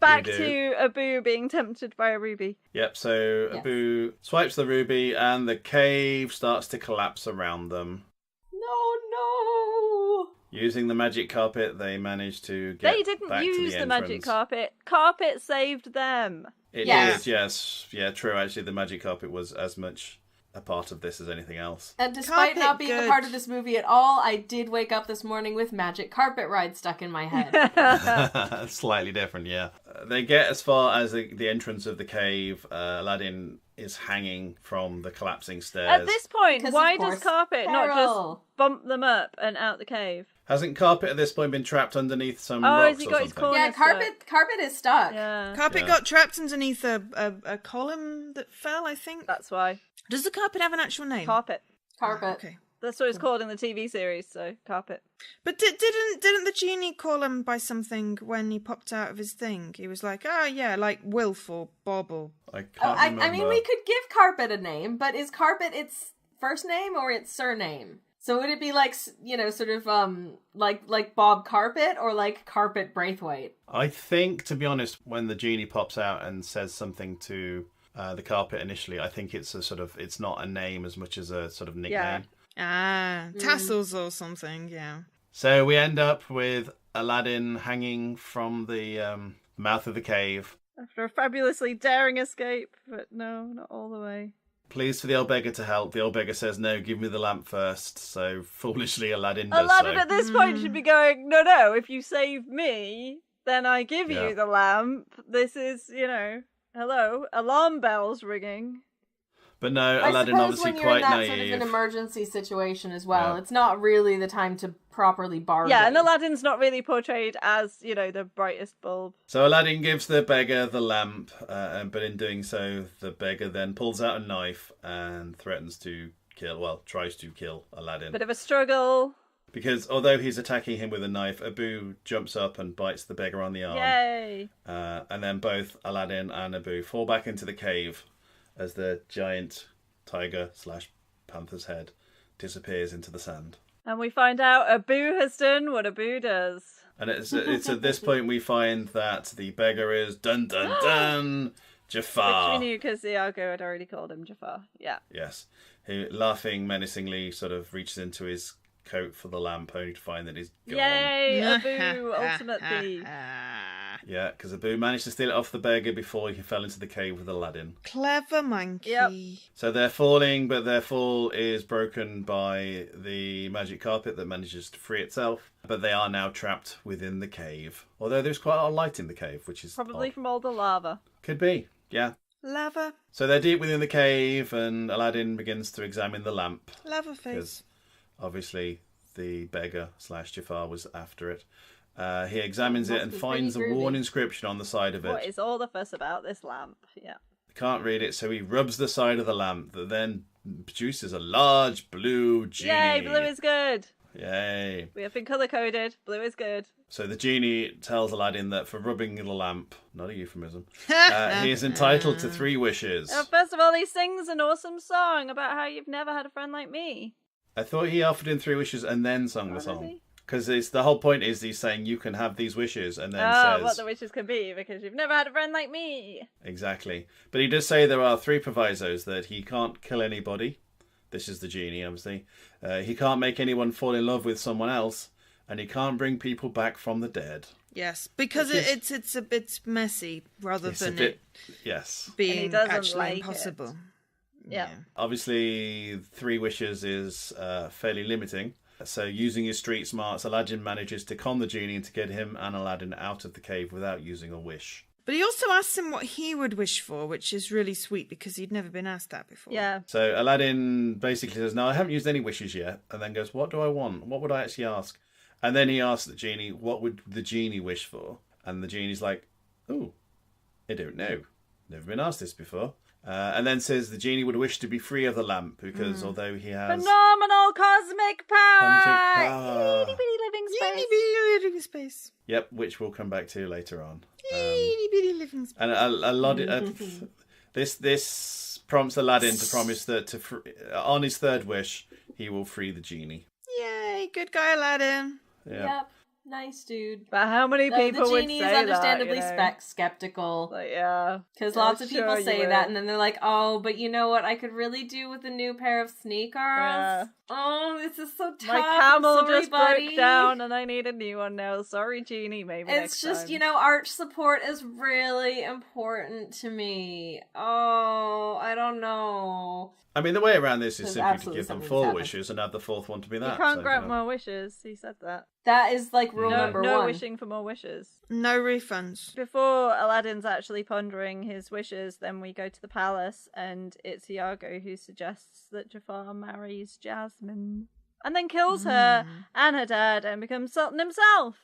Back to Abu being tempted by a ruby. Yep, so Abu swipes the ruby and the cave starts to collapse around them. No. Using the magic carpet, they manage to get They didn't back use to the the entrance. magic carpet. Carpet saved them. It Yes. did, yes. Yeah, true. Actually, the magic carpet was as much a part of this as anything else. And despite Carpet not being good. a part of this movie at all, I did wake up this morning with magic carpet ride stuck in my head. Slightly different, yeah. They get as far as the entrance of the cave. Aladdin is hanging from the collapsing stairs. At this point, Because, why of does course, Carpet not just Carol. bump them up and out the cave? Hasn't Carpet at this point been trapped underneath some Oh, rocks has he or got his something? corner Yeah, carpet is stuck. Yeah, Carpet Yeah. got trapped underneath a column that fell, I think. that's why. Does the carpet have an actual name? Carpet. Carpet. Okay. That's what it's called in the TV series, so Carpet. But didn't the genie call him by something when he popped out of his thing? He was like, like Wilf or Bob or... I can't remember. I mean, we could give Carpet a name, but is Carpet its first name or its surname? So would it be like, sort of like Bob Carpet or like Carpet Braithwaite? I think, to be honest, when the genie pops out and says something to the carpet initially, I think it's it's not a name as much as a sort of nickname. Tassels or something, yeah. So we end up with Aladdin hanging from the mouth of the cave. After a fabulously daring escape, but no, not all the way. Pleased for the old beggar to help. The old beggar says, no, give me the lamp first. So foolishly Aladdin does Aladdin so. at this point should be going, no, if you save me, then I give Yeah. you the lamp. This is, hello, alarm bells ringing. But no, I Aladdin suppose obviously when you're in quite that naive. sort of an emergency situation as well, Yeah. it's not really the time to properly bargain. Yeah, and Aladdin's not really portrayed as, the brightest bulb. So Aladdin gives the beggar the lamp, but in doing so, the beggar then pulls out a knife and tries to kill Aladdin. Bit of a struggle. Because although he's attacking him with a knife, Abu jumps up and bites the beggar on the arm. Yay. And then both Aladdin and Abu fall back into the cave as the giant tiger/panther's head disappears into the sand. And we find out Abu has done what Abu does. And it's at this point we find that the beggar is dun dun dun Jafar. Which we knew because Iago had already called him Jafar. Yeah. Yes, who laughing menacingly sort of reaches into his coat for the lamp, only to find that he's gone. Yay, Abu, ultimate thief. Yeah, because Abu managed to steal it off the beggar before he fell into the cave with Aladdin. Clever monkey. Yep. So they're falling, but their fall is broken by the magic carpet that manages to free itself. But they are now trapped within the cave. Although there's quite a lot of light in the cave, which is Probably odd. from all the lava. Could be, yeah. Lava. So they're deep within the cave, and Aladdin begins to examine the lamp. Lava face. Because obviously the beggar/Jafar was after it. He examines it and be finds a pretty worn groovy. inscription on the side of it. What is all the fuss about this lamp? Yeah. Can't read it, so he rubs the side of the lamp that then produces a large blue genie. Yay, blue is good. Yay. We have been colour coded. Blue is good. So the genie tells Aladdin that for rubbing the lamp, not a euphemism, he is entitled to 3 wishes. First of all, he sings an awesome song about how you've never had a friend like me. I thought he offered him 3 wishes and then sung the Oh, song. did he? Because the whole point is he's saying you can have these wishes and then says... What the wishes could be, because you've never had a friend like me. Exactly. But he does say there are 3 provisos, that he can't kill anybody. This is the genie, obviously. He can't make anyone fall in love with someone else. And he can't bring people back from the dead. Yes, because it's messy rather than it being actually like impossible. Yeah. Obviously, 3 wishes is fairly limiting. So using his street smarts, Aladdin manages to con the genie and to get him and Aladdin out of the cave without using a wish. But he also asks him what he would wish for, which is really sweet because he'd never been asked that before. Yeah. So Aladdin basically says, no, I haven't used any wishes yet. And then goes, what do I want? What would I actually ask? And then he asks the genie, what would the genie wish for? And the genie's like, oh, I don't know. Never been asked this before. And then says the genie would wish to be free of the lamp because although he has... phenomenal cosmic power! Cosmic power. Itty bitty living space. Itty bitty living space. Yep, which we'll come back to later on. Itty bitty living space. And a lot this prompts Aladdin to promise that on his 3rd wish, he will free the genie. Yay, good guy Aladdin. Yep. Nice dude. But how many people the would genie say is understandably that, skeptical. Like, yeah. Because lots of people say that, and then they're like, oh, but you know what I could really do with a new pair of sneakers? Yeah. Oh, this is so tough. My camel Sorry, just buddy. broke down and I need a new one now. Sorry, genie, maybe It's next just, time. arch support is really important to me. Oh, I don't know. I mean, the way around this is There's simply to absolutely give them something 4 that's wishes and have the 4th one to be that. You can't so, grant more wishes. He said that. That is like rule No, number no 1. wishing for more wishes. No refunds. Before Aladdin's actually pondering his wishes, then we go to the palace, and it's Iago who suggests that Jafar marries Jasmine, and then kills her and her dad and becomes Sultan himself.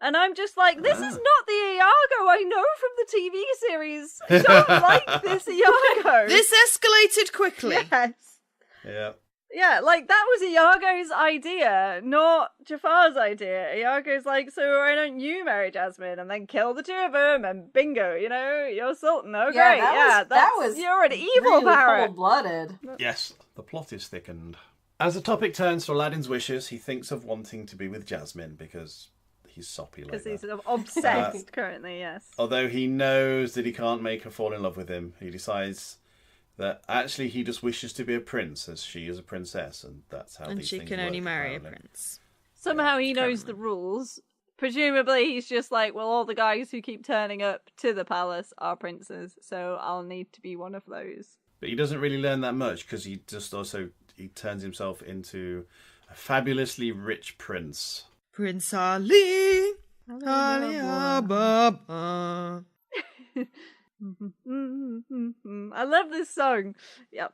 And I'm just like, this is not the Iago I know from the TV series. I don't like this Iago. This escalated quickly. Yes. Yeah. Yeah, like, that was Iago's idea, not Jafar's idea. Iago's like, so why don't you marry Jasmine and then kill the 2 of them and bingo, you're Sultan. Oh, great. That was you're an evil really parrot. cold-blooded. Yes, the plot is thickened. As the topic turns to Aladdin's wishes, he thinks of wanting to be with Jasmine because he's soppy like Because that. he's sort of obsessed currently, yes. Although he knows that he can't make her fall in love with him, he decides that actually he just wishes to be a prince, as she is a princess, and that's how And these she things can only work, marry apparently. a prince. Somehow he knows the rules. Presumably he's just like, well, all the guys who keep turning up to the palace are princes, so I'll need to be one of those. But he doesn't really learn that much because he turns himself into a fabulously rich prince. Prince Ali. Ali Ababa. I love this song. Yep.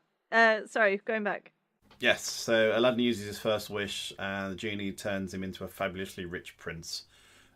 Sorry, going back. Yes, so Aladdin uses his 1st wish and the genie turns him into a fabulously rich prince.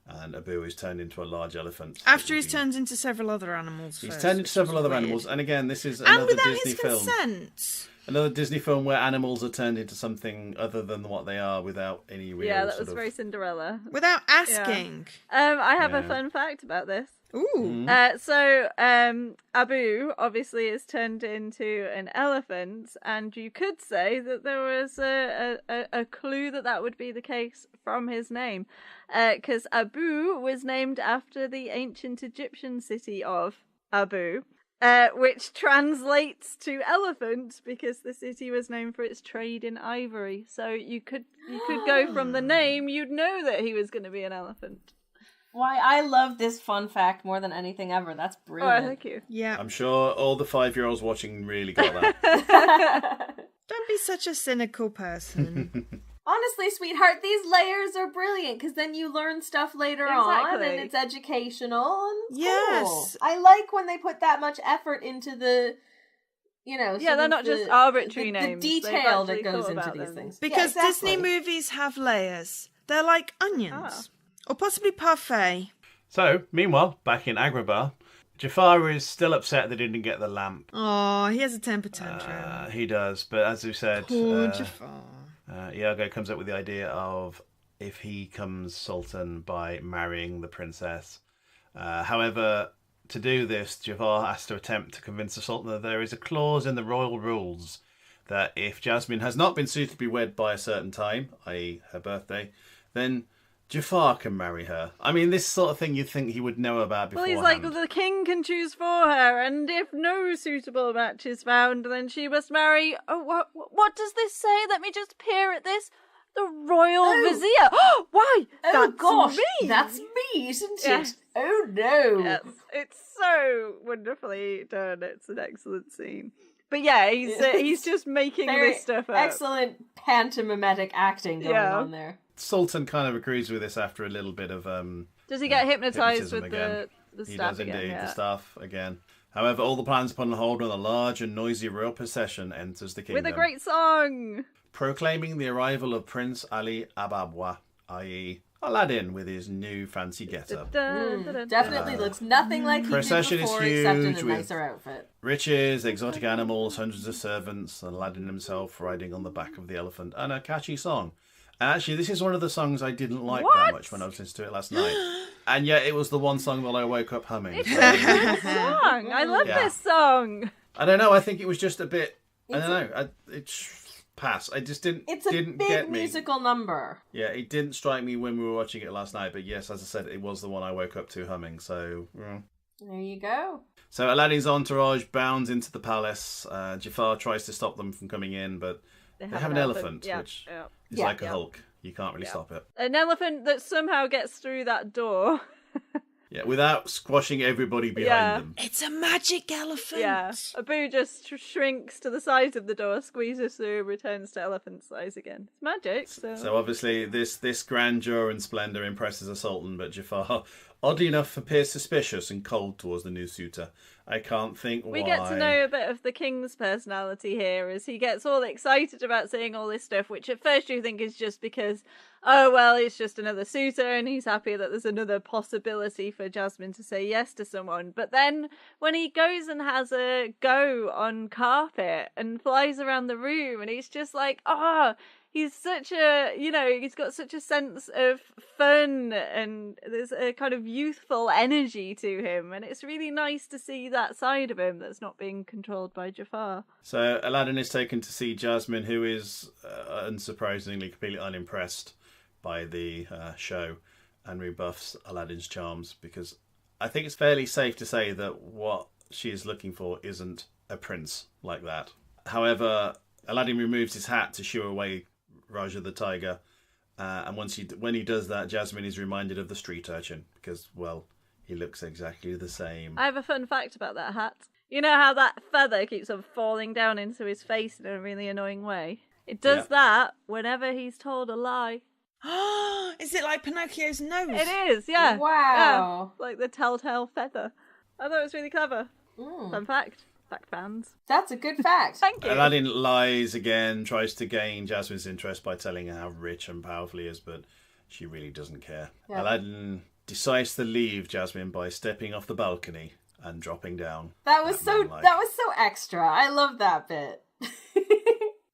And Abu is turned into a large elephant. After he's turned into several other animals. He's first, turned into which several was other weird. animals. And again, this is And another without Disney his film. consent. Another Disney film where animals are turned into something other than what they are without any real Yeah, that sort was of... very Cinderella. Without asking. I have a Yeah. fun fact about this. Ooh. So Abu obviously is turned into an elephant, and you could say that there was a clue that would be the case from his name, because Abu was named after the ancient Egyptian city of Abu, which translates to elephant because the city was known for its trade in ivory. So you could go from the name, you'd know that he was going to be an elephant. Why, I love this fun fact more than anything ever. That's Oh, brilliant. thank you. Yeah. I'm sure all the 5-year-olds watching really got that. Don't be such a cynical person. Honestly, sweetheart, these layers are brilliant because then you learn stuff later on Exactly. and it's educational and it's Yes. cool. I like when they put that much effort into the, Yeah, sort they're of not just arbitrary the names. They've detail that actually goes thought into about these them. things. Because Yeah, exactly. Disney movies have layers. They're like onions. Or possibly parfait. So, meanwhile, back in Agrabah, Jafar is still upset that he didn't get the lamp. Oh, he has a temper tantrum. He does, but as we said, Poor Jafar. Iago comes up with the idea of if he comes Sultan by marrying the princess. However, to do this, Jafar has to attempt to convince the Sultan that there is a clause in the royal rules that if Jasmine has not been suitably wed by a certain time, i.e. her birthday, then Jafar can marry her. I mean, this sort of thing you'd think he would know about Well, beforehand. he's like, well, the king can choose for her, and if no suitable match is found, then she must marry... Oh, what does this say? Let me just peer at this. The royal vizier. Why? Oh That's gosh, me. that's me. isn't Yeah. it? Oh no. Yes, it's so wonderfully done. It's an excellent scene. But yeah, he's just making Very this stuff up. excellent pantomimetic acting going on there. Sultan kind of agrees with this after a little bit of Does he get hypnotized hypnotism with again. the He staff does again? indeed, Yeah. the staff again. However, all the plans are put on hold when a large and noisy royal procession enters the kingdom. With a great song! Proclaiming the arrival of Prince Ali Ababwa, i.e. Aladdin, with his new fancy getup. Definitely looks nothing like he Procession did is before, except in huge a with- nicer outfit. Riches, exotic animals, hundreds of servants, and Aladdin himself riding on the back of the elephant, and a catchy song. And actually, this is one of the songs I didn't like that much when I was listening to it last night. And yet, it was the one song that I woke up humming. It's So- a good song! I love Yeah. this song! I don't know, I think it was just a bit... I don't know, pass. I just didn't It's a didn't big get me. musical number. Yeah, it didn't strike me when we were watching it last night, but yes, as I said, it was the one I woke up to humming, so... yeah. There you go. So Aladdin's entourage bounds into the palace. Jafar tries to stop them from coming in, but they have an elephant, Yeah, which yeah. is Yeah. like a Hulk. You can't really stop it. An elephant that somehow gets through that door. Yeah, without squashing everybody behind Yeah. them. It's a magic elephant. Yeah. Abu just shrinks to the size of the door, squeezes through, returns to elephant size again. It's magic, so... So obviously this grandeur and splendour impresses a sultan, but Jafar, oddly enough, appears suspicious and cold towards the new suitor. I can't think why. We get to know a bit of the king's personality here as he gets all excited about saying all this stuff, which at first you think is just because, oh, well, it's just another suitor and he's happy that there's another possibility for Jasmine to say yes to someone. But then when he goes and has a go on carpet and flies around the room and he's just like, he's such a, he's got such a sense of fun and there's a kind of youthful energy to him. And it's really nice to see that side of him that's not being controlled by Jafar. So Aladdin is taken to see Jasmine, who is, unsurprisingly, completely unimpressed by the show and rebuffs Aladdin's charms because I think it's fairly safe to say that what she is looking for isn't a prince like that. However, Aladdin removes his hat to shoo away Raja the tiger, and when he does that, Jasmine is reminded of the street urchin because, well, he looks exactly the same. I have a fun fact about that hat. You know how that feather keeps on falling down into his face in a really annoying way? It does that whenever he's told a lie. Is it like Pinocchio's nose? It is, yeah. Wow. Yeah, like the telltale feather. I thought it was really clever. Mm. Fun fact. Fact fans. That's a good fact. Thank you. Aladdin lies again, tries to gain Jasmine's interest by telling her how rich and powerful he is, but she really doesn't care. Yeah. Aladdin decides to leave Jasmine by stepping off the balcony and dropping down. That was so extra. I love that bit.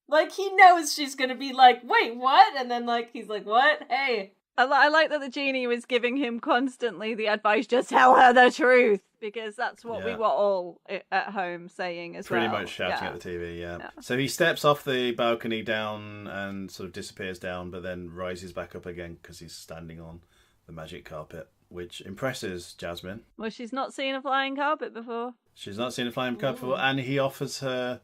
Like, he knows she's gonna be like, wait, what? And then, like, he's like, what? Hey. I like that the genie was giving him constantly the advice, just tell her the truth, because that's what we were all at home saying as Pretty well. much shouting at the TV, yeah. So he steps off the balcony down and sort of disappears down, but then rises back up again because he's standing on the magic carpet, which impresses Jasmine. Well, she's not seen a flying carpet before. She's not seen a flying carpet before, and he offers her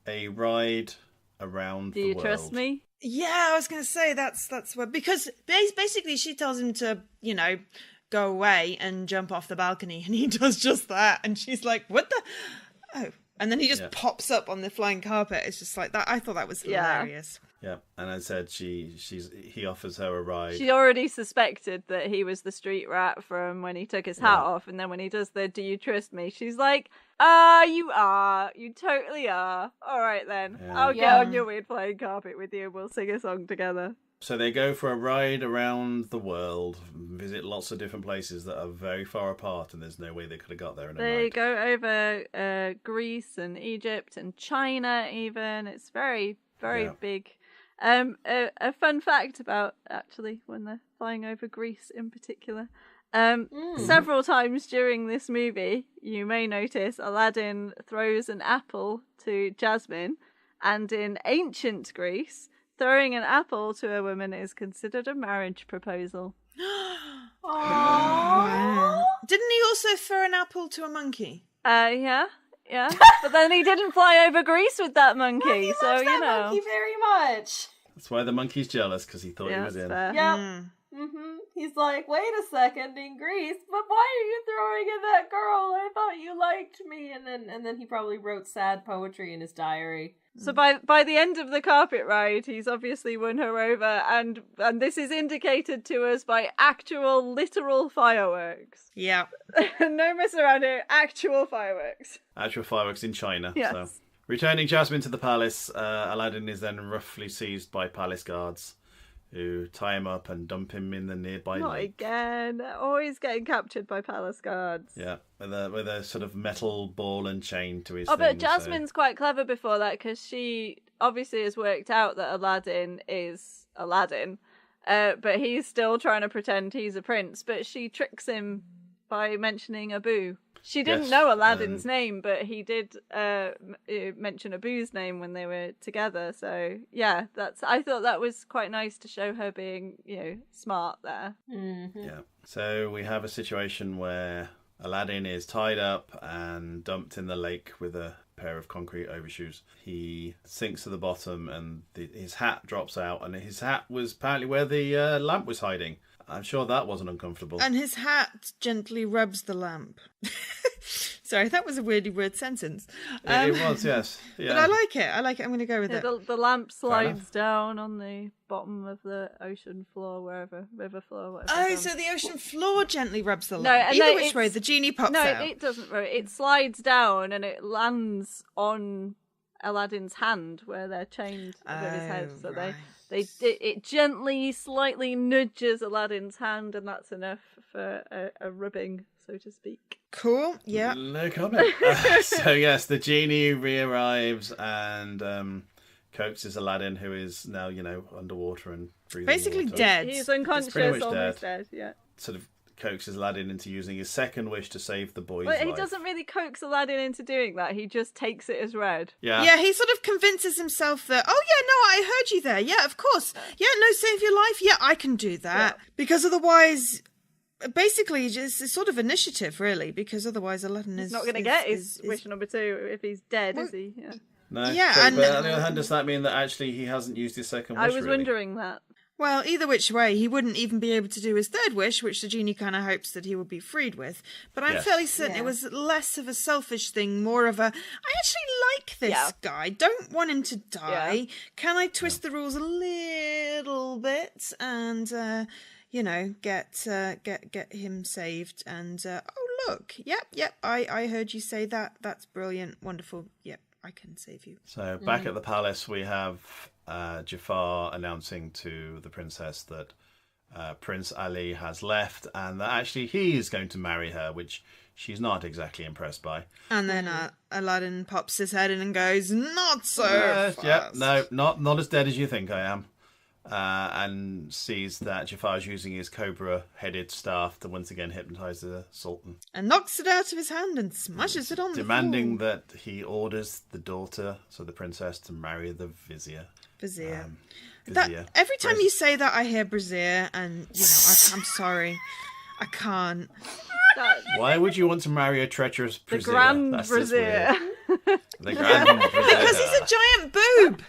a ride around the world. Do you trust me? Yeah, I was going to say that's what, because basically she tells him to, go away and jump off the balcony, and he does just that, and she's like, what the? Oh. And then he just pops up on the flying carpet. It's just like that. I thought that was hilarious. Yeah, and I said he offers her a ride. She already suspected that he was the street rat from when he took his hat off, and then when he does the "Do you trust me?" she's like, you are. You totally are. All right then, I'll get on your weird flying carpet with you. We'll sing a song together." So they go for a ride around the world, visit lots of different places that are very far apart, and there's no way they could have got there in a night. They go over Greece and Egypt and China even. It's very, very big. A fun fact about, actually, when they're flying over Greece in particular. Several times during this movie, you may notice Aladdin throws an apple to Jasmine, and in ancient Greece, throwing an apple to a woman is considered a marriage proposal. Aww. Didn't he also throw an apple to a monkey? Yeah. But then he didn't fly over Greece with that monkey, Well, he so loves that you know. monkey very much. That's why the monkey's jealous, because he thought he was in. Fair. Yep. He's like, wait a second, in Greece, but why are you throwing in that girl? I thought you liked me. And then he probably wrote sad poetry in his diary. So by the end of the carpet ride, he's obviously won her over, and this is indicated to us by actual, literal fireworks. Yeah. No mess around here, actual fireworks. Actual fireworks in China. Yes. So. Returning Jasmine to the palace, Aladdin is then roughly seized by palace guards, who tie him up and dump him in the nearby Not lake. again. Always getting captured by palace guards. Yeah, with a sort of metal ball and chain to his Oh, thing. but Jasmine's quite clever before that, because she obviously has worked out that Aladdin is Aladdin, but he's still trying to pretend he's a prince, but she tricks him by mentioning Abu. She didn't know Aladdin's name, but he did mention Abu's name when they were together. So yeah, I thought that was quite nice to show her being, smart there. Mm-hmm. Yeah. So we have a situation where Aladdin is tied up and dumped in the lake with a pair of concrete overshoes. He sinks to the bottom, and his hat drops out, and his hat was apparently where the lamp was hiding. I'm sure that wasn't uncomfortable. And his hat gently rubs the lamp. Sorry, that was a weirdly weird sentence. It was, yes. Yeah. But I like it. I'm going to go with it. The lamp slides down on the bottom of the ocean floor, wherever, river floor, whatever. Oh, so the ocean floor gently rubs the lamp. and Either which way, the genie pops out. No, it doesn't. It slides down and it lands on Aladdin's hand where they're chained above his head. So right. it gently, slightly nudges Aladdin's hand, and that's enough for a rubbing, so to speak. Cool, yeah. No comment. So yes, the genie re-arrives and coaxes Aladdin, who is now, underwater and breathing Basically water. dead. He's unconscious, pretty much almost dead, yeah. Sort of coaxes Aladdin into using his second wish to save the boy's But he life. doesn't really coax Aladdin into doing that. He just takes it as read. Yeah, he sort of convinces himself that, oh yeah, no, I heard you there. Yeah, of course. Yeah, no, save your life. Yeah, I can do that. Yeah. Because otherwise, basically, it's sort of initiative, really, because otherwise Aladdin is not going to get his wish number 2 if he's dead, is he? Yeah. No. Yeah, so, and but on the other hand, does that mean that actually he hasn't used his second wish? I was really? wondering that. Well, either which way, he wouldn't even be able to do his third wish, which the genie kind of hopes that he would be freed with. But I'm fairly certain it was less of a selfish thing, more of a, I actually like this guy, don't want him to die. Yeah. Can I twist the rules a little bit and, get him saved? And, oh, look, yep, I heard you say that. That's brilliant, wonderful, yep. I can save you. So back at the palace, we have Jafar announcing to the princess that Prince Ali has left and that actually he is going to marry her, which she's not exactly impressed by. And then Aladdin pops his head in and goes, not so fast. Yeah, no, not as dead as you think I am. And sees that Jafar's using his cobra-headed staff to once again hypnotise the Sultan. And knocks it out of his hand and smashes it on the floor. Demanding that he orders the daughter, so the princess, to marry the vizier. Vizier. Vizier. Every time you say that, I hear brazier, and, I'm sorry. I can't. Why would you want to marry a treacherous brazier? The grand brazier. The grand brazier. Because he's a giant boob.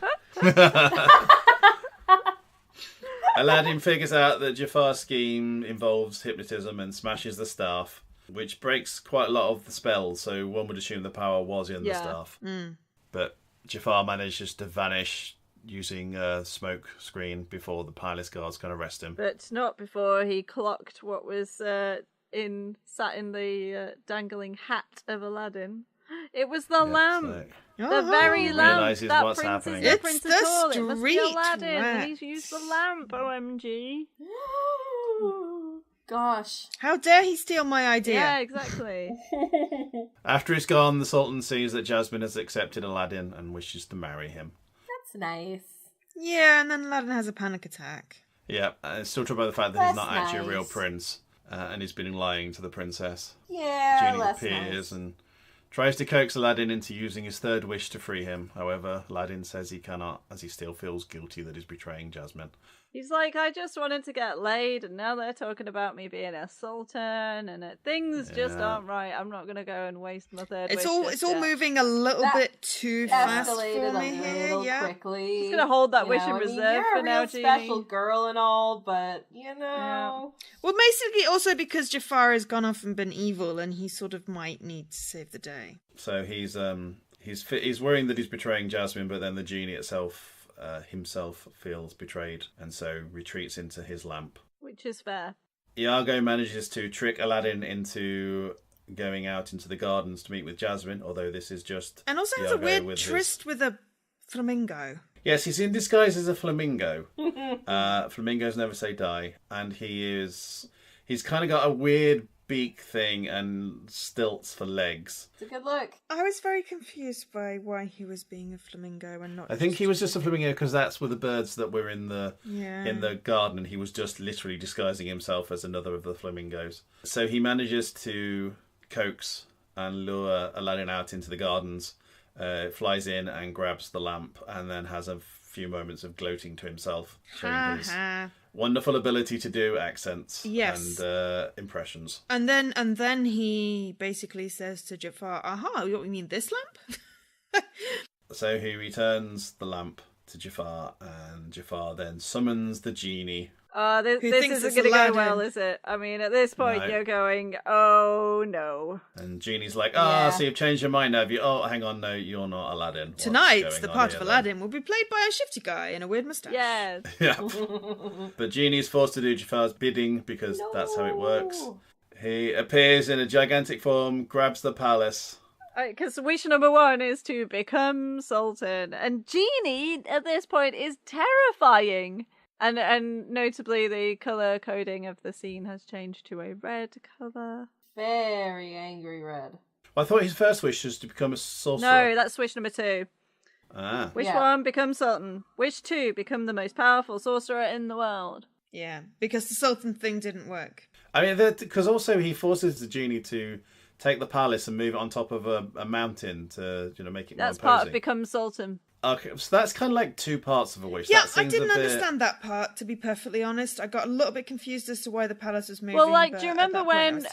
Aladdin figures out that Jafar's scheme involves hypnotism and smashes the staff, which breaks quite a lot of the spells, so one would assume the power was in the staff. Mm. But Jafar manages to vanish using a smoke screen before the palace guards can arrest him. But not before he clocked what was sat in the dangling hat of Aladdin. It was the lamp. The very lamp that what's prince happening. is the prince at all. It must be street Aladdin, and rat. he's used the lamp. OMG! Gosh! How dare he steal my idea? Yeah, exactly. After he's gone, the Sultan sees that Jasmine has accepted Aladdin and wishes to marry him. That's nice. Yeah, and then Aladdin has a panic attack. Yeah, and still troubled by the fact that he's That's not actually a real nice. prince, and he's been lying to the princess. Yeah, Genie that's appears nice. and tries to coax Aladdin into using his third wish to free him. However, Aladdin says he cannot, as he still feels guilty that he's betraying Jasmine. He's like, I just wanted to get laid, and now they're talking about me being a sultan, and things just aren't right. I'm not gonna go and waste my third wish. It's all moving a little bit too fast for escalated me a here. little Yeah. quickly. Just gonna hold that wish in I mean, reserve you're for a now, real Jeannie. special girl and all, but Well, basically also because Jafar has gone off and been evil, and he sort of might need to save the day. So he's worrying that he's betraying Jasmine, but then the genie himself feels betrayed, and so retreats into his lamp. Which is fair. Iago manages to trick Aladdin into going out into the gardens to meet with Jasmine, although this is just And also has Iago a weird with tryst with a flamingo. Yes, he's in disguise as a flamingo. Flamingos never say die, and he's kind of got a weird beak thing and stilts for legs. it's a good look. I was very confused by why he was being a flamingo and not. I think he was just a flamingo because that's were the birds that were in the garden, and he was just literally disguising himself as another of the flamingos. So he manages to coax and lure Aladdin out into the gardens, flies in and grabs the lamp, and then has a few moments of gloating to himself, showing his wonderful ability to do accents and impressions. And then he basically says to Jafar, "Aha, you mean this lamp?" So he returns the lamp to Jafar, and Jafar then summons the genie. This isn't going to go well, is it? I mean, at this point, you're going, oh no. And Genie's like, so you've changed your mind, have you? Oh, hang on, no, you're not Aladdin. Tonight, the part of Aladdin will be played by a shifty guy in a weird moustache. Yes. Yeah. But Genie's forced to do Jafar's bidding because that's how it works. He appears in a gigantic form, grabs the palace. Because wish number 1 is to become Sultan. And Genie, at this point, is terrifying. And notably, the colour coding of the scene has changed to a red colour. Very angry red. Well, I thought his first wish was to become a sorcerer. No, that's wish number 2. Wish 1, become Sultan. Wish 2, become the most powerful sorcerer in the world. Yeah, because the Sultan thing didn't work. I mean, because also he forces the genie to take the palace and move it on top of a mountain to make it more That's imposing. part of become Sultan. Okay, so that's kind of like 2 parts of a wish. Yeah, I didn't understand that part, to be perfectly honest. I got a little bit confused as to why the palace was moving. Well, do you remember when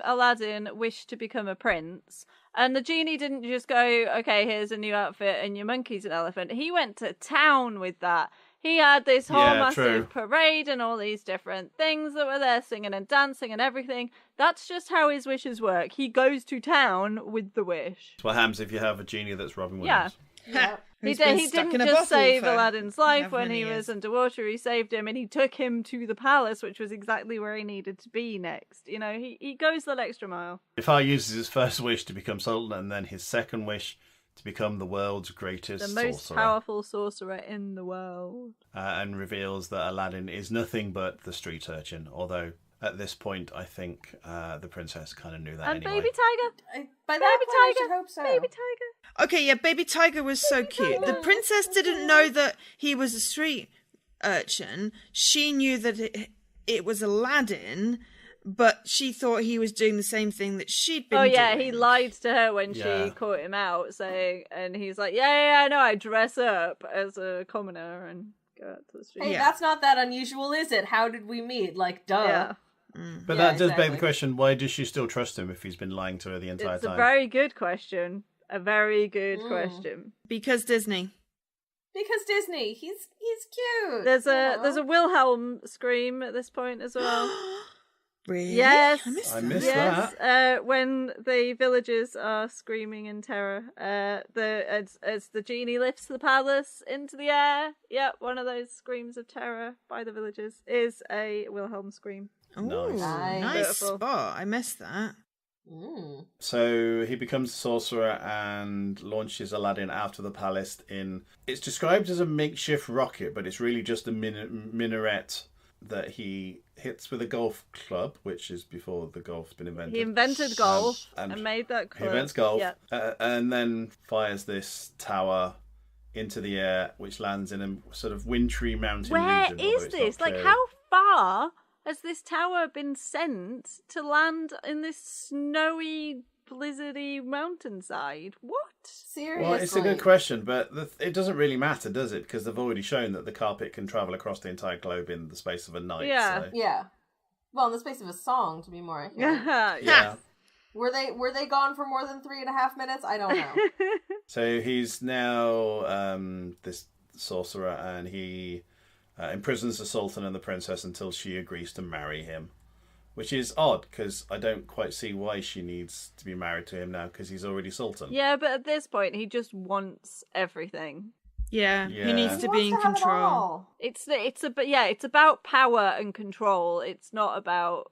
Aladdin wished to become a prince? And the genie didn't just go, okay, here's a new outfit and your monkey's an elephant. He went to town with that. He had this whole massive parade and all these different things that were there, singing and dancing and everything. That's just how his wishes work. He goes to town with the wish. It's what happens if you have a genie that's Robin Williams. Yeah. He didn't just save Aladdin's life when he was underwater. He saved him and he took him to the palace, which was exactly where he needed to be next. He goes that extra mile. Jafar uses his first wish to become Sultan, and then his second wish to become the world's greatest sorcerer. The most powerful sorcerer in the world. And reveals that Aladdin is nothing but the street urchin, although at this point I think the princess kind of knew that and anyway. Baby Tiger! By that point, I should hope so. Baby Tiger! Okay, yeah, Baby Tiger was so cute. The princess didn't know that he was a street urchin. She knew that it was Aladdin, but she thought he was doing the same thing that she'd been doing. Oh yeah, he lied to her when she caught him out, and he's like, yeah, I know, I dress up as a commoner and go out to the street. Hey, that's not that unusual, is it? How did we meet? Like, duh. Yeah. But that does beg the question, why does she still trust him if he's been lying to her the entire time? It's a very good question. A very good question. Because Disney. Because Disney. He's cute. There's a Wilhelm scream at this point as well. Really? Yes. I missed that. When the villagers are screaming in terror, as the genie lifts the palace into the air. Yep, one of those screams of terror by the villagers is a Wilhelm scream. Oh, nice spot. I missed that. So he becomes a sorcerer and launches Aladdin out of the palace it's described as a makeshift rocket, but it's really just a minaret that he hits with a golf club, which is before the golf's been invented. He invented golf and made that club. He invents golf and then fires this tower into the air, which lands in a sort of wintry mountain region. Where is this? Like, how far has this tower been sent to land in this snowy, blizzardy mountainside? What? Seriously. Well, it's a good question, but it doesn't really matter, does it? Because they've already shown that the carpet can travel across the entire globe in the space of a night. Yeah. So. Yeah. Well, in the space of a song, to be more accurate. Yeah. Were they gone for more than 3.5 minutes? I don't know. So he's now this sorcerer, and he imprisons the Sultan and the princess until she agrees to marry him. Which is odd, because I don't quite see why she needs to be married to him now, because he's already Sultan. Yeah, but at this point, he just wants everything. Yeah, Yeah. he needs to be in control. It's about power and control. It's not about,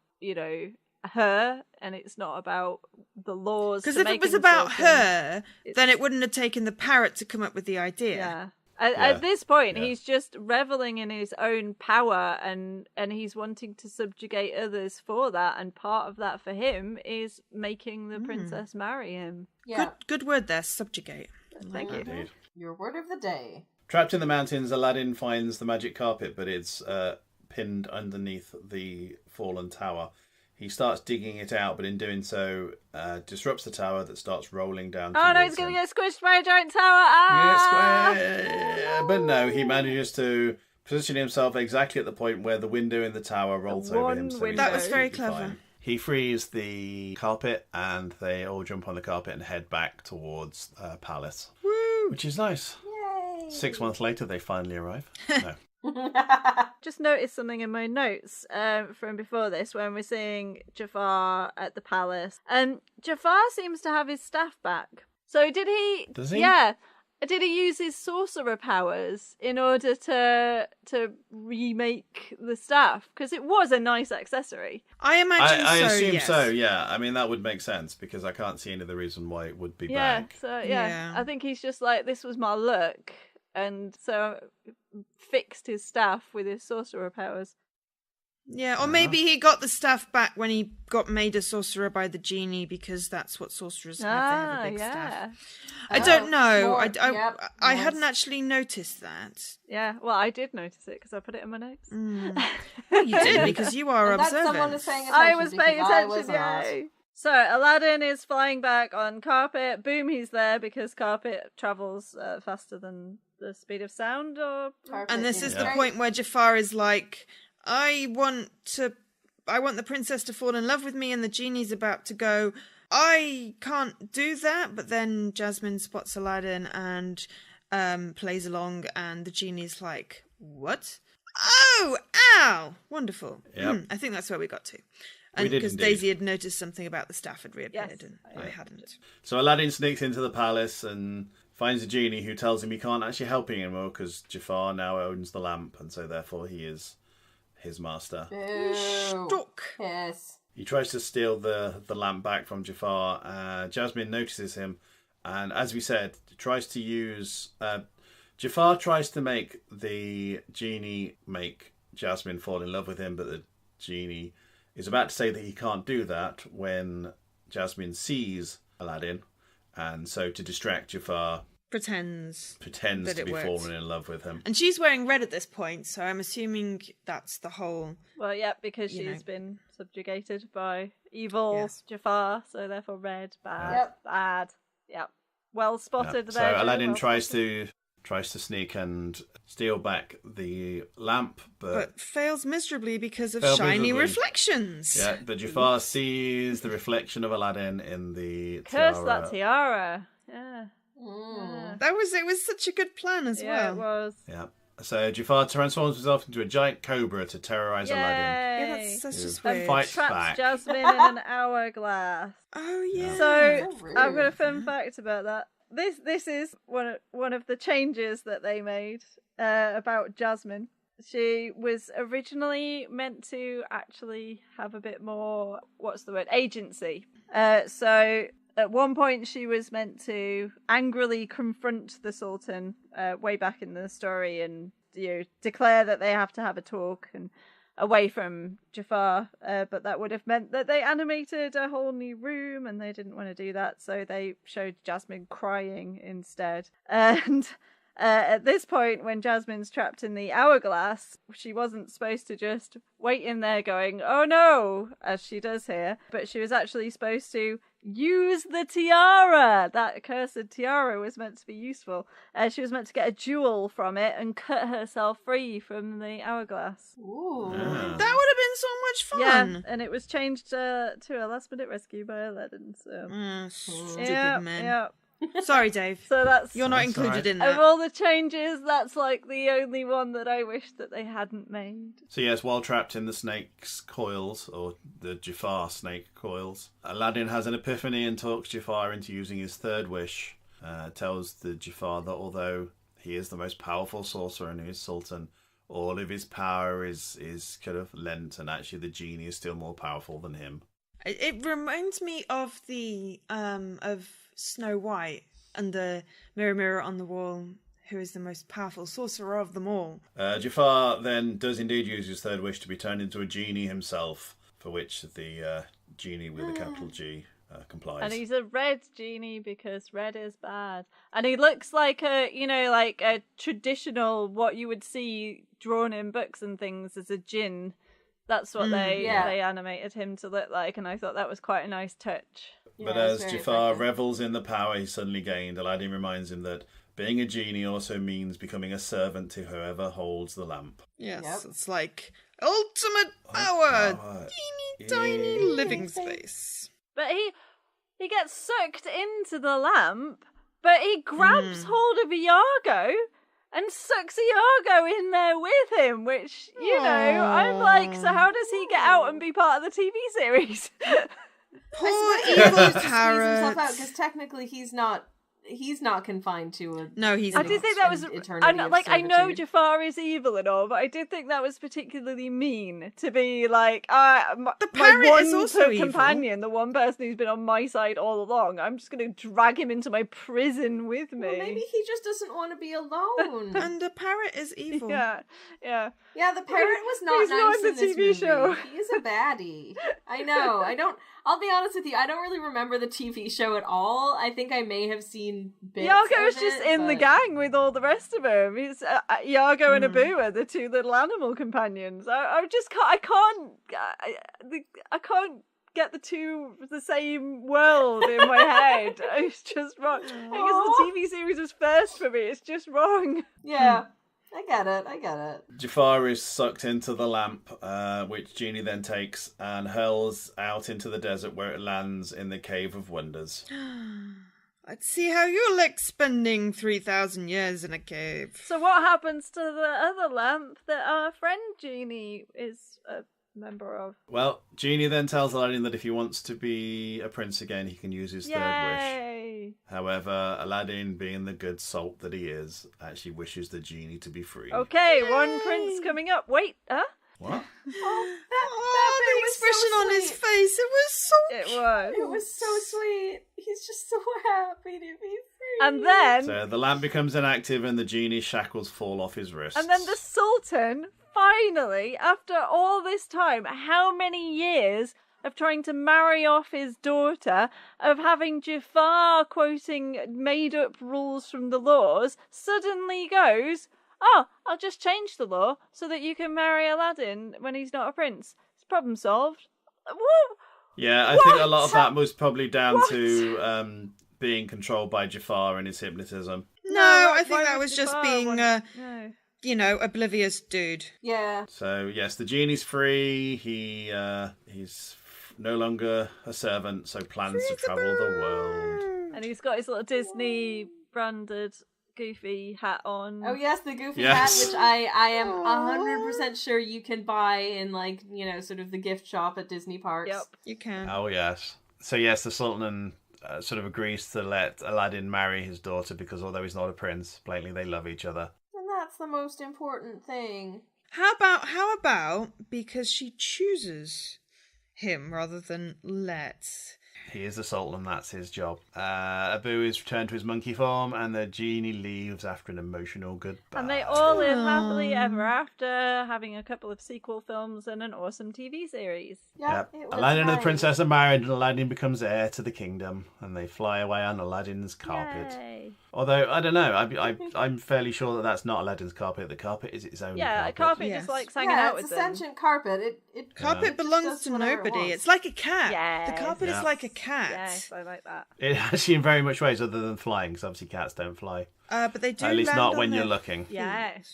her, and it's not about the laws. Because if it was about her, then it wouldn't have taken the parrot to come up with the idea. Yeah. At this point, he's just reveling in his own power, and he's wanting to subjugate others for that. And part of that for him is making the princess marry him. Yeah. Good word there, subjugate. Thank you. Indeed. Your word of the day. Trapped in the mountains, Aladdin finds the magic carpet, but it's pinned underneath the fallen tower. He starts digging it out, but in doing so, disrupts the tower that starts rolling down. Oh no, he's going to get squished by a giant tower! Ah! Yeah, but no, he manages to position himself exactly at the point where the window in the tower rolls over him. So window. That was very absolutely clever. fine. He frees the carpet, and they all jump on the carpet and head back towards Palace. Woo! Which is nice. Yay! 6 months later, they finally arrive. No. Just noticed something in my notes from before this when we're seeing Jafar at the palace. Jafar seems to have his staff back. So did he? Does he? Yeah. Did he use his sorcerer powers in order to remake the staff? Because it was a nice accessory. I imagine I so, assume yes. so, yeah. I mean, that would make sense, because I can't see any other reason why it would be back. So Yeah. I think he's just like, this was my look, and so fixed his staff with his sorcerer powers. Yeah, or maybe he got the staff back when he got made a sorcerer by the genie, because that's what sorcerers have. They have a big staff. I don't know. I hadn't actually noticed that. Yeah, well, I did notice it because I put it in my notes. Well, you did, because you are And observant. That's someone is paying attention. I was paying because I attention, was not. yay! So, Aladdin is flying back on carpet. Boom, he's there because carpet travels faster than the speed of sound. And this is the point where Jafar is like, I want the princess to fall in love with me, and the genie's about to go, I can't do that. But then Jasmine spots Aladdin and plays along, and the genie's like, what? Oh, ow! Wonderful. Yep. I think that's where we got to. We And did because indeed. Daisy had noticed something about the staff had reappeared, Yes. and I hadn't. So Aladdin sneaks into the palace and finds a genie who tells him he can't actually help him anymore, because Jafar now owns the lamp, and so therefore he is his master. Boo. Stuck. Yes. He tries to steal the lamp back from Jafar. Jasmine notices him, and as we said, tries to use... Jafar tries to make the genie make Jasmine fall in love with him, but the genie is about to say that he can't do that when Jasmine sees Aladdin, and so to distract Jafar, Pretends that to it be works. falling in love with him. And she's wearing red at this point, so I'm assuming that's the whole... Well, yeah, because You she's know. been subjugated by evil Yes. Jafar, so therefore red, bad, Yep. bad. Yep. Well spotted So there. Joe, Aladdin well tries spotted. to sneak and steal back the lamp, But fails miserably because of Failed shiny miserably. reflections. yeah, but Jafar sees the reflection of Aladdin in the Curse tiara. that tiara. Yeah. It was such a good plan as Yeah, it well. was. Yeah. So Jafar transforms himself into a giant cobra to terrorize Aladdin. Yeah, Yay. that's just Who weird. fights Traps back. Jasmine in an hourglass. Oh yeah. So So rude. I've got a fun fact about that. This is one of the changes that they made about Jasmine. She was originally meant to actually have a bit more, agency. So at one point she was meant to angrily confront the Sultan way back in the story and declare that they have to have a talk and away from Jafar, but that would have meant that they animated a whole new room and they didn't want to do that, so they showed Jasmine crying instead. And At this point, when Jasmine's trapped in the hourglass, she wasn't supposed to just wait in there going, "Oh no," as she does here, but she was actually supposed to use the tiara. That accursed tiara was meant to be useful. She was meant to get a jewel from it and cut herself free from the hourglass. Ooh. That would have been so much fun. Yeah, and it was changed to a last-minute rescue by Aladdin. So Stupid men. Yeah. Sorry, Dave. So You're not That's included alright. in Of that. all the changes, that's like the only one that I wish that they hadn't made. So yes, while trapped in the snake's coils, or the Jafar snake coils, Aladdin has an epiphany and talks Jafar into using his third wish. Tells the Jafar that although he is the most powerful sorcerer and he is Sultan, all of his power is kind of lent, and actually the genie is still more powerful than him. It reminds me of the of Snow White and the mirror, mirror on the wall, who is the most powerful sorcerer of them all. Jafar then does indeed use his third wish to be turned into a genie himself, for which the genie with a capital G complies. And he's a red genie because red is bad. And he looks like a traditional, what you would see drawn in books and things as a djinn. That's what they animated him to look like, and I thought that was quite a nice touch. But Yeah, as it's very Jafar effective. revels in the power he suddenly gained, Aladdin reminds him that being a genie also means becoming a servant to whoever holds the lamp. Yes, Yep. it's like ultimate power, Power. teeny tiny Yeah. living space. But he gets sucked into the lamp, but he grabs hold of Iago and sucks Iago in there with him, which, I'm like, so how does he get out and be part of the TV series? Poor I suppose evil he has to squeeze parrot. himself out because technically he's not confined to a. No, he's I not. did think that was, eternity of I know servitude. Jafar is evil and all, but I did think that was particularly mean to be like, my parrot one is also evil. companion, the one person who's been on my side all along, I'm just going to drag him into my prison with me. Well, maybe he just doesn't want to be alone. And the parrot is evil. Yeah. Yeah, the parrot was not He's not nice in the in this TV movie. show. He is a baddie. I know. I'll be honest with you. I don't really remember the TV show at all. I think I may have seen bits. Iago's of just it, in the but- gang with all the rest of them. He's Iago and Abu are the two little animal companions. I can't get the two the same world in my head. It's just wrong. Because the TV series was first for me. It's just wrong. Yeah, I get it. Jafar is sucked into the lamp, which Genie then takes and hurls out into the desert, where it lands in the Cave of Wonders. Let's see how you like spending 3,000 years in a cave. So what happens to the other lamp that our friend Genie is a member of? Well, Genie then tells Aladdin that if he wants to be a prince again, he can use his third wish. Yay! However, Aladdin, being the good salt that he is, actually wishes the Genie to be free. Okay, one prince coming up. Wait, huh? What? The expression on his face, it was so It was. It was so sweet. He's just so happy to be free. And then, So the lamp becomes inactive and the Genie's shackles fall off his wrists. and then the Sultan, finally, after all this time, how many years of trying to marry off his daughter, of having Jafar quoting made-up rules from the laws, suddenly goes, "Oh, I'll just change the law so that you can marry Aladdin when he's not a prince. It's problem solved." What? Yeah, I think a lot of What? that was probably down What? to being controlled by Jafar and his hypnotism. No, I think why that would was just Jafar being, want- No. oblivious dude. Yeah. So yes, the Genie's free. He's no longer a servant, so plans to travel the world. And he's got his little Disney branded goofy hat on. Oh yes, the goofy Yes. hat, which I am 100% sure you can buy in sort of the gift shop at Disney parks. Yep. You can. Oh yes. So yes, the Sultan sort of agrees to let Aladdin marry his daughter because although he's not a prince, blatantly they love each other. And that's the most important thing. How about because she chooses him rather than let? He is the Sultan, that's his job. Abu is returned to his monkey form, and the Genie leaves after an emotional goodbye. And they all live happily ever after, having a couple of sequel films and an awesome TV series. Yep. Yep. It was Aladdin and the nice. princess are married, and Aladdin becomes heir to the kingdom, and they fly away on Aladdin's carpet. Yay. Although, I don't know, I'm fairly sure that that's not Aladdin's carpet. The carpet is its own Yeah, carpet. a carpet Yes. just likes hanging out it's with a them. sentient carpet. It Carpet belongs does to whatever it nobody. wants. It's like a cat. Yes. The carpet Yeah. is like a cat. Yes, I like that. It actually, in very much ways, other than flying, because obviously cats don't fly. But they do. At least land not on when their you're looking. Yes.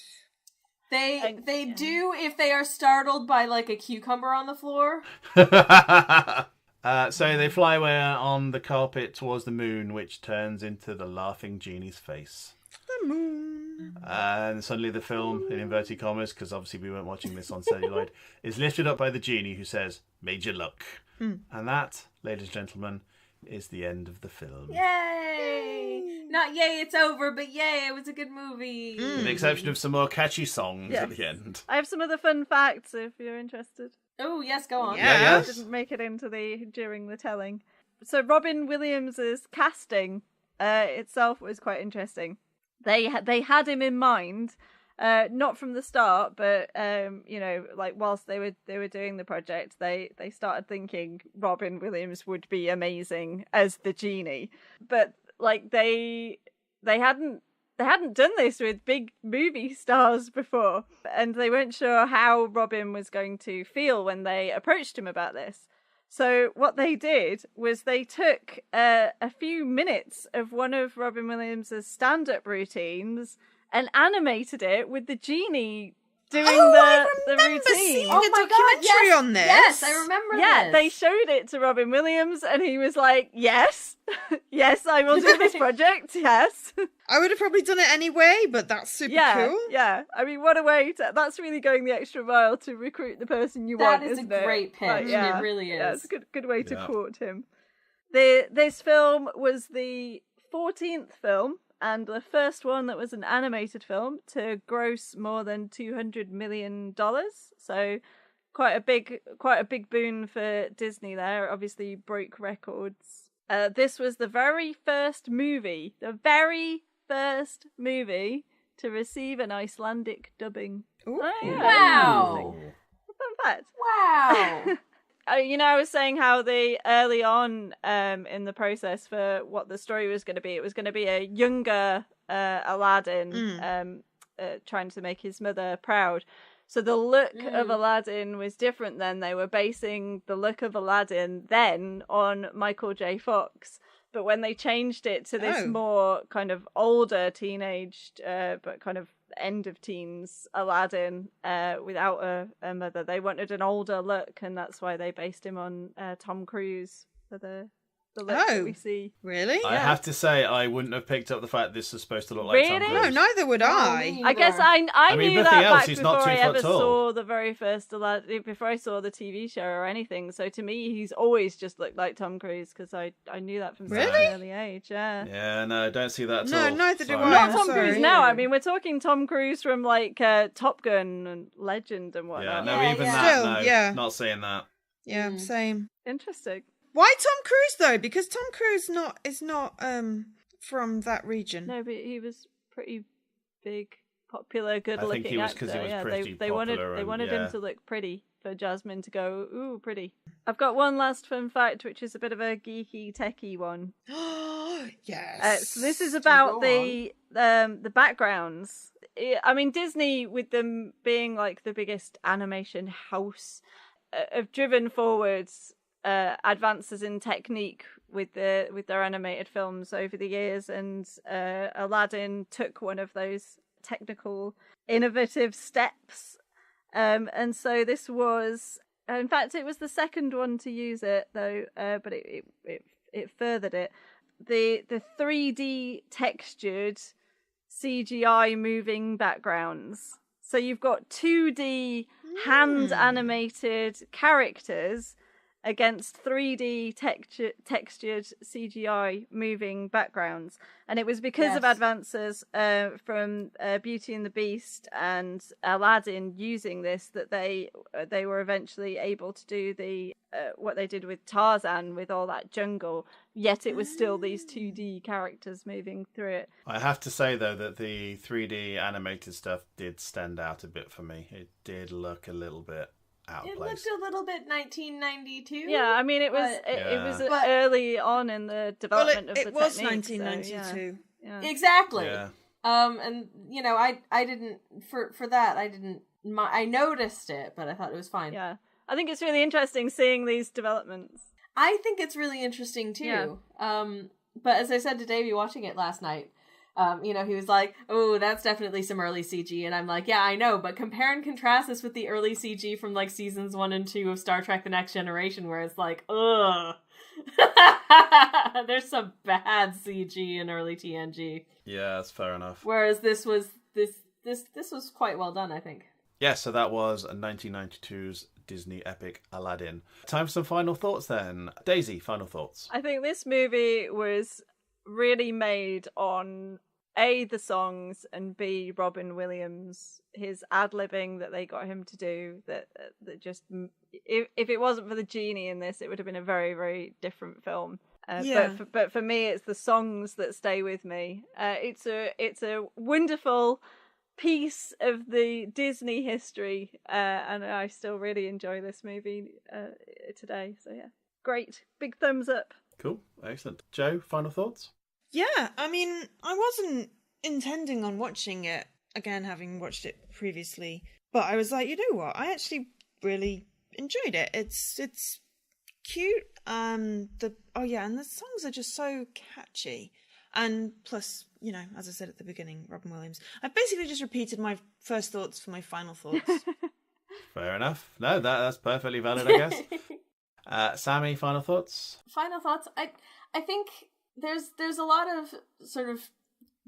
They do if they are startled by like a cucumber on the floor. So they fly away on the carpet towards the moon, which turns into the laughing genie's face. The moon. And suddenly the film, in inverted commas, because obviously we weren't watching this on celluloid, is lifted up by the genie who says, "Major luck." And that, ladies and gentlemen, is the end of the film. Yay! Not yay, it's over, but yay, it was a good movie. With the exception of some more catchy songs Yes. at the end. I have some other fun facts if you're interested. Oh, yes, go on. Yeah. Yes. Didn't make it into during the telling. So Robin Williams's casting itself was quite interesting. They had him in mind, not from the start, but like whilst they were doing the project, they started thinking Robin Williams would be amazing as the genie, but like they hadn't done this with big movie stars before, and they weren't sure how Robin was going to feel when they approached him about this. So what they did was they took a few minutes of one of Robin Williams' stand-up routines and animated it with the genie doing the routine. Seeing Oh a my God, documentary yes, on this. Yes, I remember Yeah, this. they showed it to Robin Williams, and he was like, "Yes, yes, I will do this project. Yes." I would have probably done it anyway, but that's super cool. Yeah. I mean, what a way to... That's really going the extra mile to recruit the person you want, That is a isn't it? great pitch. Like, yeah. It really Yeah, is. it's a good way to Yeah. court him. This film was the 14th film and the first one that was an animated film to gross more than $200 million. So quite a big boon for Disney there. Obviously broke records. This was the very first movie to receive an Icelandic dubbing. Ooh. Oh, yeah. Wow. Fun fact. Wow. I was saying how they early on in the process for what the story was going to be, it was going to be a younger Aladdin trying to make his mother proud. So the look of Aladdin was different then. They were basing the look of Aladdin then on Michael J. Fox. But when they changed it to this more kind of older teenaged, but kind of end of teens Aladdin without a mother, they wanted an older look, and that's why they based him on Tom Cruise for the look that we see. Really? I have to say, I wouldn't have picked up the fact this was supposed to look like Tom Really? Cruise. No, neither would I. I guess I mean, knew nothing that else, back he's before not 2 I foot ever tall. saw the very first Aladdin, before I saw the TV show or anything. So to me, he's always just looked like Tom Cruise because I knew that from such Really? an early age. Yeah. Yeah, no, don't see that at No, all. neither do Sorry. I. Not I'm Tom sorry. Cruise now. I mean, we're talking Tom Cruise from like Top Gun and Legend and Yeah, whatnot. no, Yeah, even yeah. that, Still, no, yeah. not seeing that. Yeah, same. Interesting. Why Tom Cruise though? Because Tom Cruise is not from that region. No, but he was pretty big, popular, good-looking he was actor. 'cause he was yeah, pretty they wanted popular and, him yeah. to look pretty for Jasmine to go, ooh, pretty. I've got one last fun fact, which is a bit of a geeky, techie one. Yes. So this is about go the backgrounds. I mean, Disney, with them being like the biggest animation house, have driven forwards advances in technique with their animated films over the years, and Aladdin took one of those technical innovative steps, and so this was, in fact, it was the second one to use it though, but it furthered it. The 3D textured CGI moving backgrounds. So you've got 2D hand animated characters against 3D textured CGI moving backgrounds. And it was because of advances from Beauty and the Beast and Aladdin using this that they were eventually able to do the what they did with Tarzan with all that jungle, yet it was still these 2D characters moving through it. I have to say, though, that the 3D animated stuff did stand out a bit for me. It did look a little bit out of It place. looked a little bit 1992. Yeah, I mean, it was But- it was But- early on in the development of the it was technique, 1992. Yeah. Exactly. Yeah. And you know, I didn't for that I noticed it, but I thought it was fine. Yeah. I think it's really interesting seeing these developments. I think it's really interesting too. Yeah. But as I said to Davey watching it last night, you know, he was like, "Oh, that's definitely some early CG," and I'm like, "Yeah, I know." But compare and contrast this with the early CG from like seasons 1 and 2 of Star Trek: The Next Generation, where it's like, ugh, there's some bad CG in early TNG. Yeah, that's fair enough. Whereas this was quite well done, I think. Yeah, so that was 1992's Disney epic Aladdin. Time for some final thoughts then. Daisy, final thoughts. I think this movie was really made on A, the songs, and B, Robin Williams, his ad-libbing that they got him to do, that just, if it wasn't for the genie in this, it would have been a very, very different film. But for me, it's the songs that stay with me. It's a wonderful piece of the Disney history, and I still really enjoy this movie today. So yeah, great, big thumbs up. Cool, excellent. Joe, final thoughts? Yeah, I mean, I wasn't intending on watching it again, having watched it previously, but I was like, you know what? I actually really enjoyed it. It's cute, and the songs are just so catchy. And plus, you know, as I said at the beginning, Robin Williams. I've basically just repeated my first thoughts for my final thoughts. Fair enough. No, that's perfectly valid, I guess. Sammy, final thoughts? Final thoughts. I think there's a lot of sort of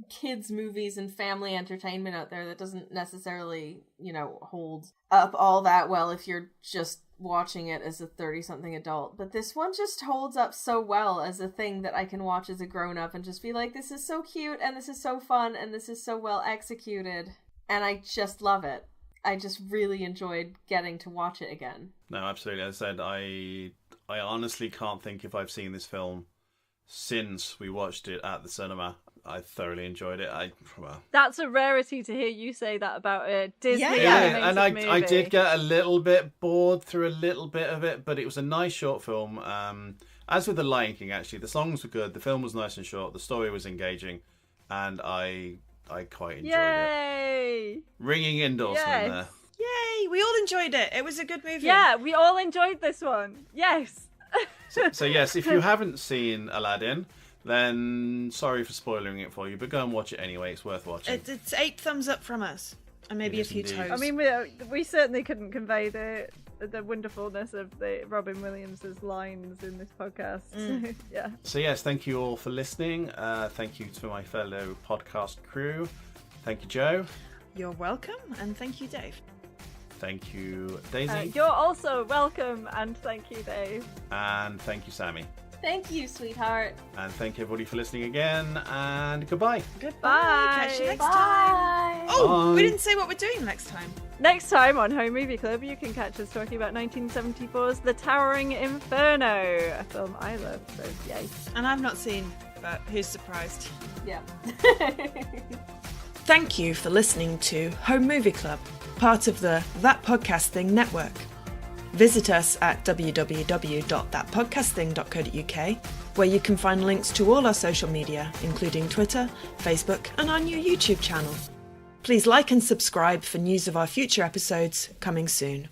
kids movies and family entertainment out there that doesn't necessarily, you know, hold up all that well if you're just watching it as a 30-something adult. But this one just holds up so well as a thing that I can watch as a grown-up and just be like, this is so cute and this is so fun and this is so well executed, and I just love it. I just really enjoyed getting to watch it again. No, absolutely. As I said, I honestly can't think if I've seen this film since we watched it at the cinema. I thoroughly enjoyed it. That's a rarity to hear you say that about a Disney animated and movie. I did get a little bit bored through a little bit of it, but it was a nice short film. As with The Lion King, actually, the songs were good, the film was nice and short, the story was engaging, and I quite enjoyed it. Ringing endorsement there. Yay! We all enjoyed it. It was a good movie. Yeah, we all enjoyed this one. Yes. So yes, if you haven't seen Aladdin, then sorry for spoiling it for you, but go and watch it anyway. It's worth watching. It's 8 thumbs up from us, and maybe a few toes. I mean, we certainly couldn't convey the wonderfulness of the Robin Williams' lines in this podcast. Yeah. So yes, thank you all for listening. Thank you to my fellow podcast crew. Thank you, Joe. You're welcome, and thank you, Dave. Thank you, Daisy. You're also welcome, and thank you, Dave. And thank you, Sammy. Thank you, sweetheart. And thank you, everybody, for listening again, and goodbye. Goodbye. Catch you next time. Oh, Bye. We didn't say what we're doing next time. Next time on Home Movie Club, you can catch us talking about 1974's The Towering Inferno, a film I love, so yay. And I've not seen, but who's surprised? Yeah. Thank you for listening to Home Movie Club, part of the That Podcasting Network. Visit us at www.thatpodcasting.co.uk, where you can find links to all our social media, including Twitter, Facebook, and our new YouTube channel. Please like and subscribe for news of our future episodes coming soon.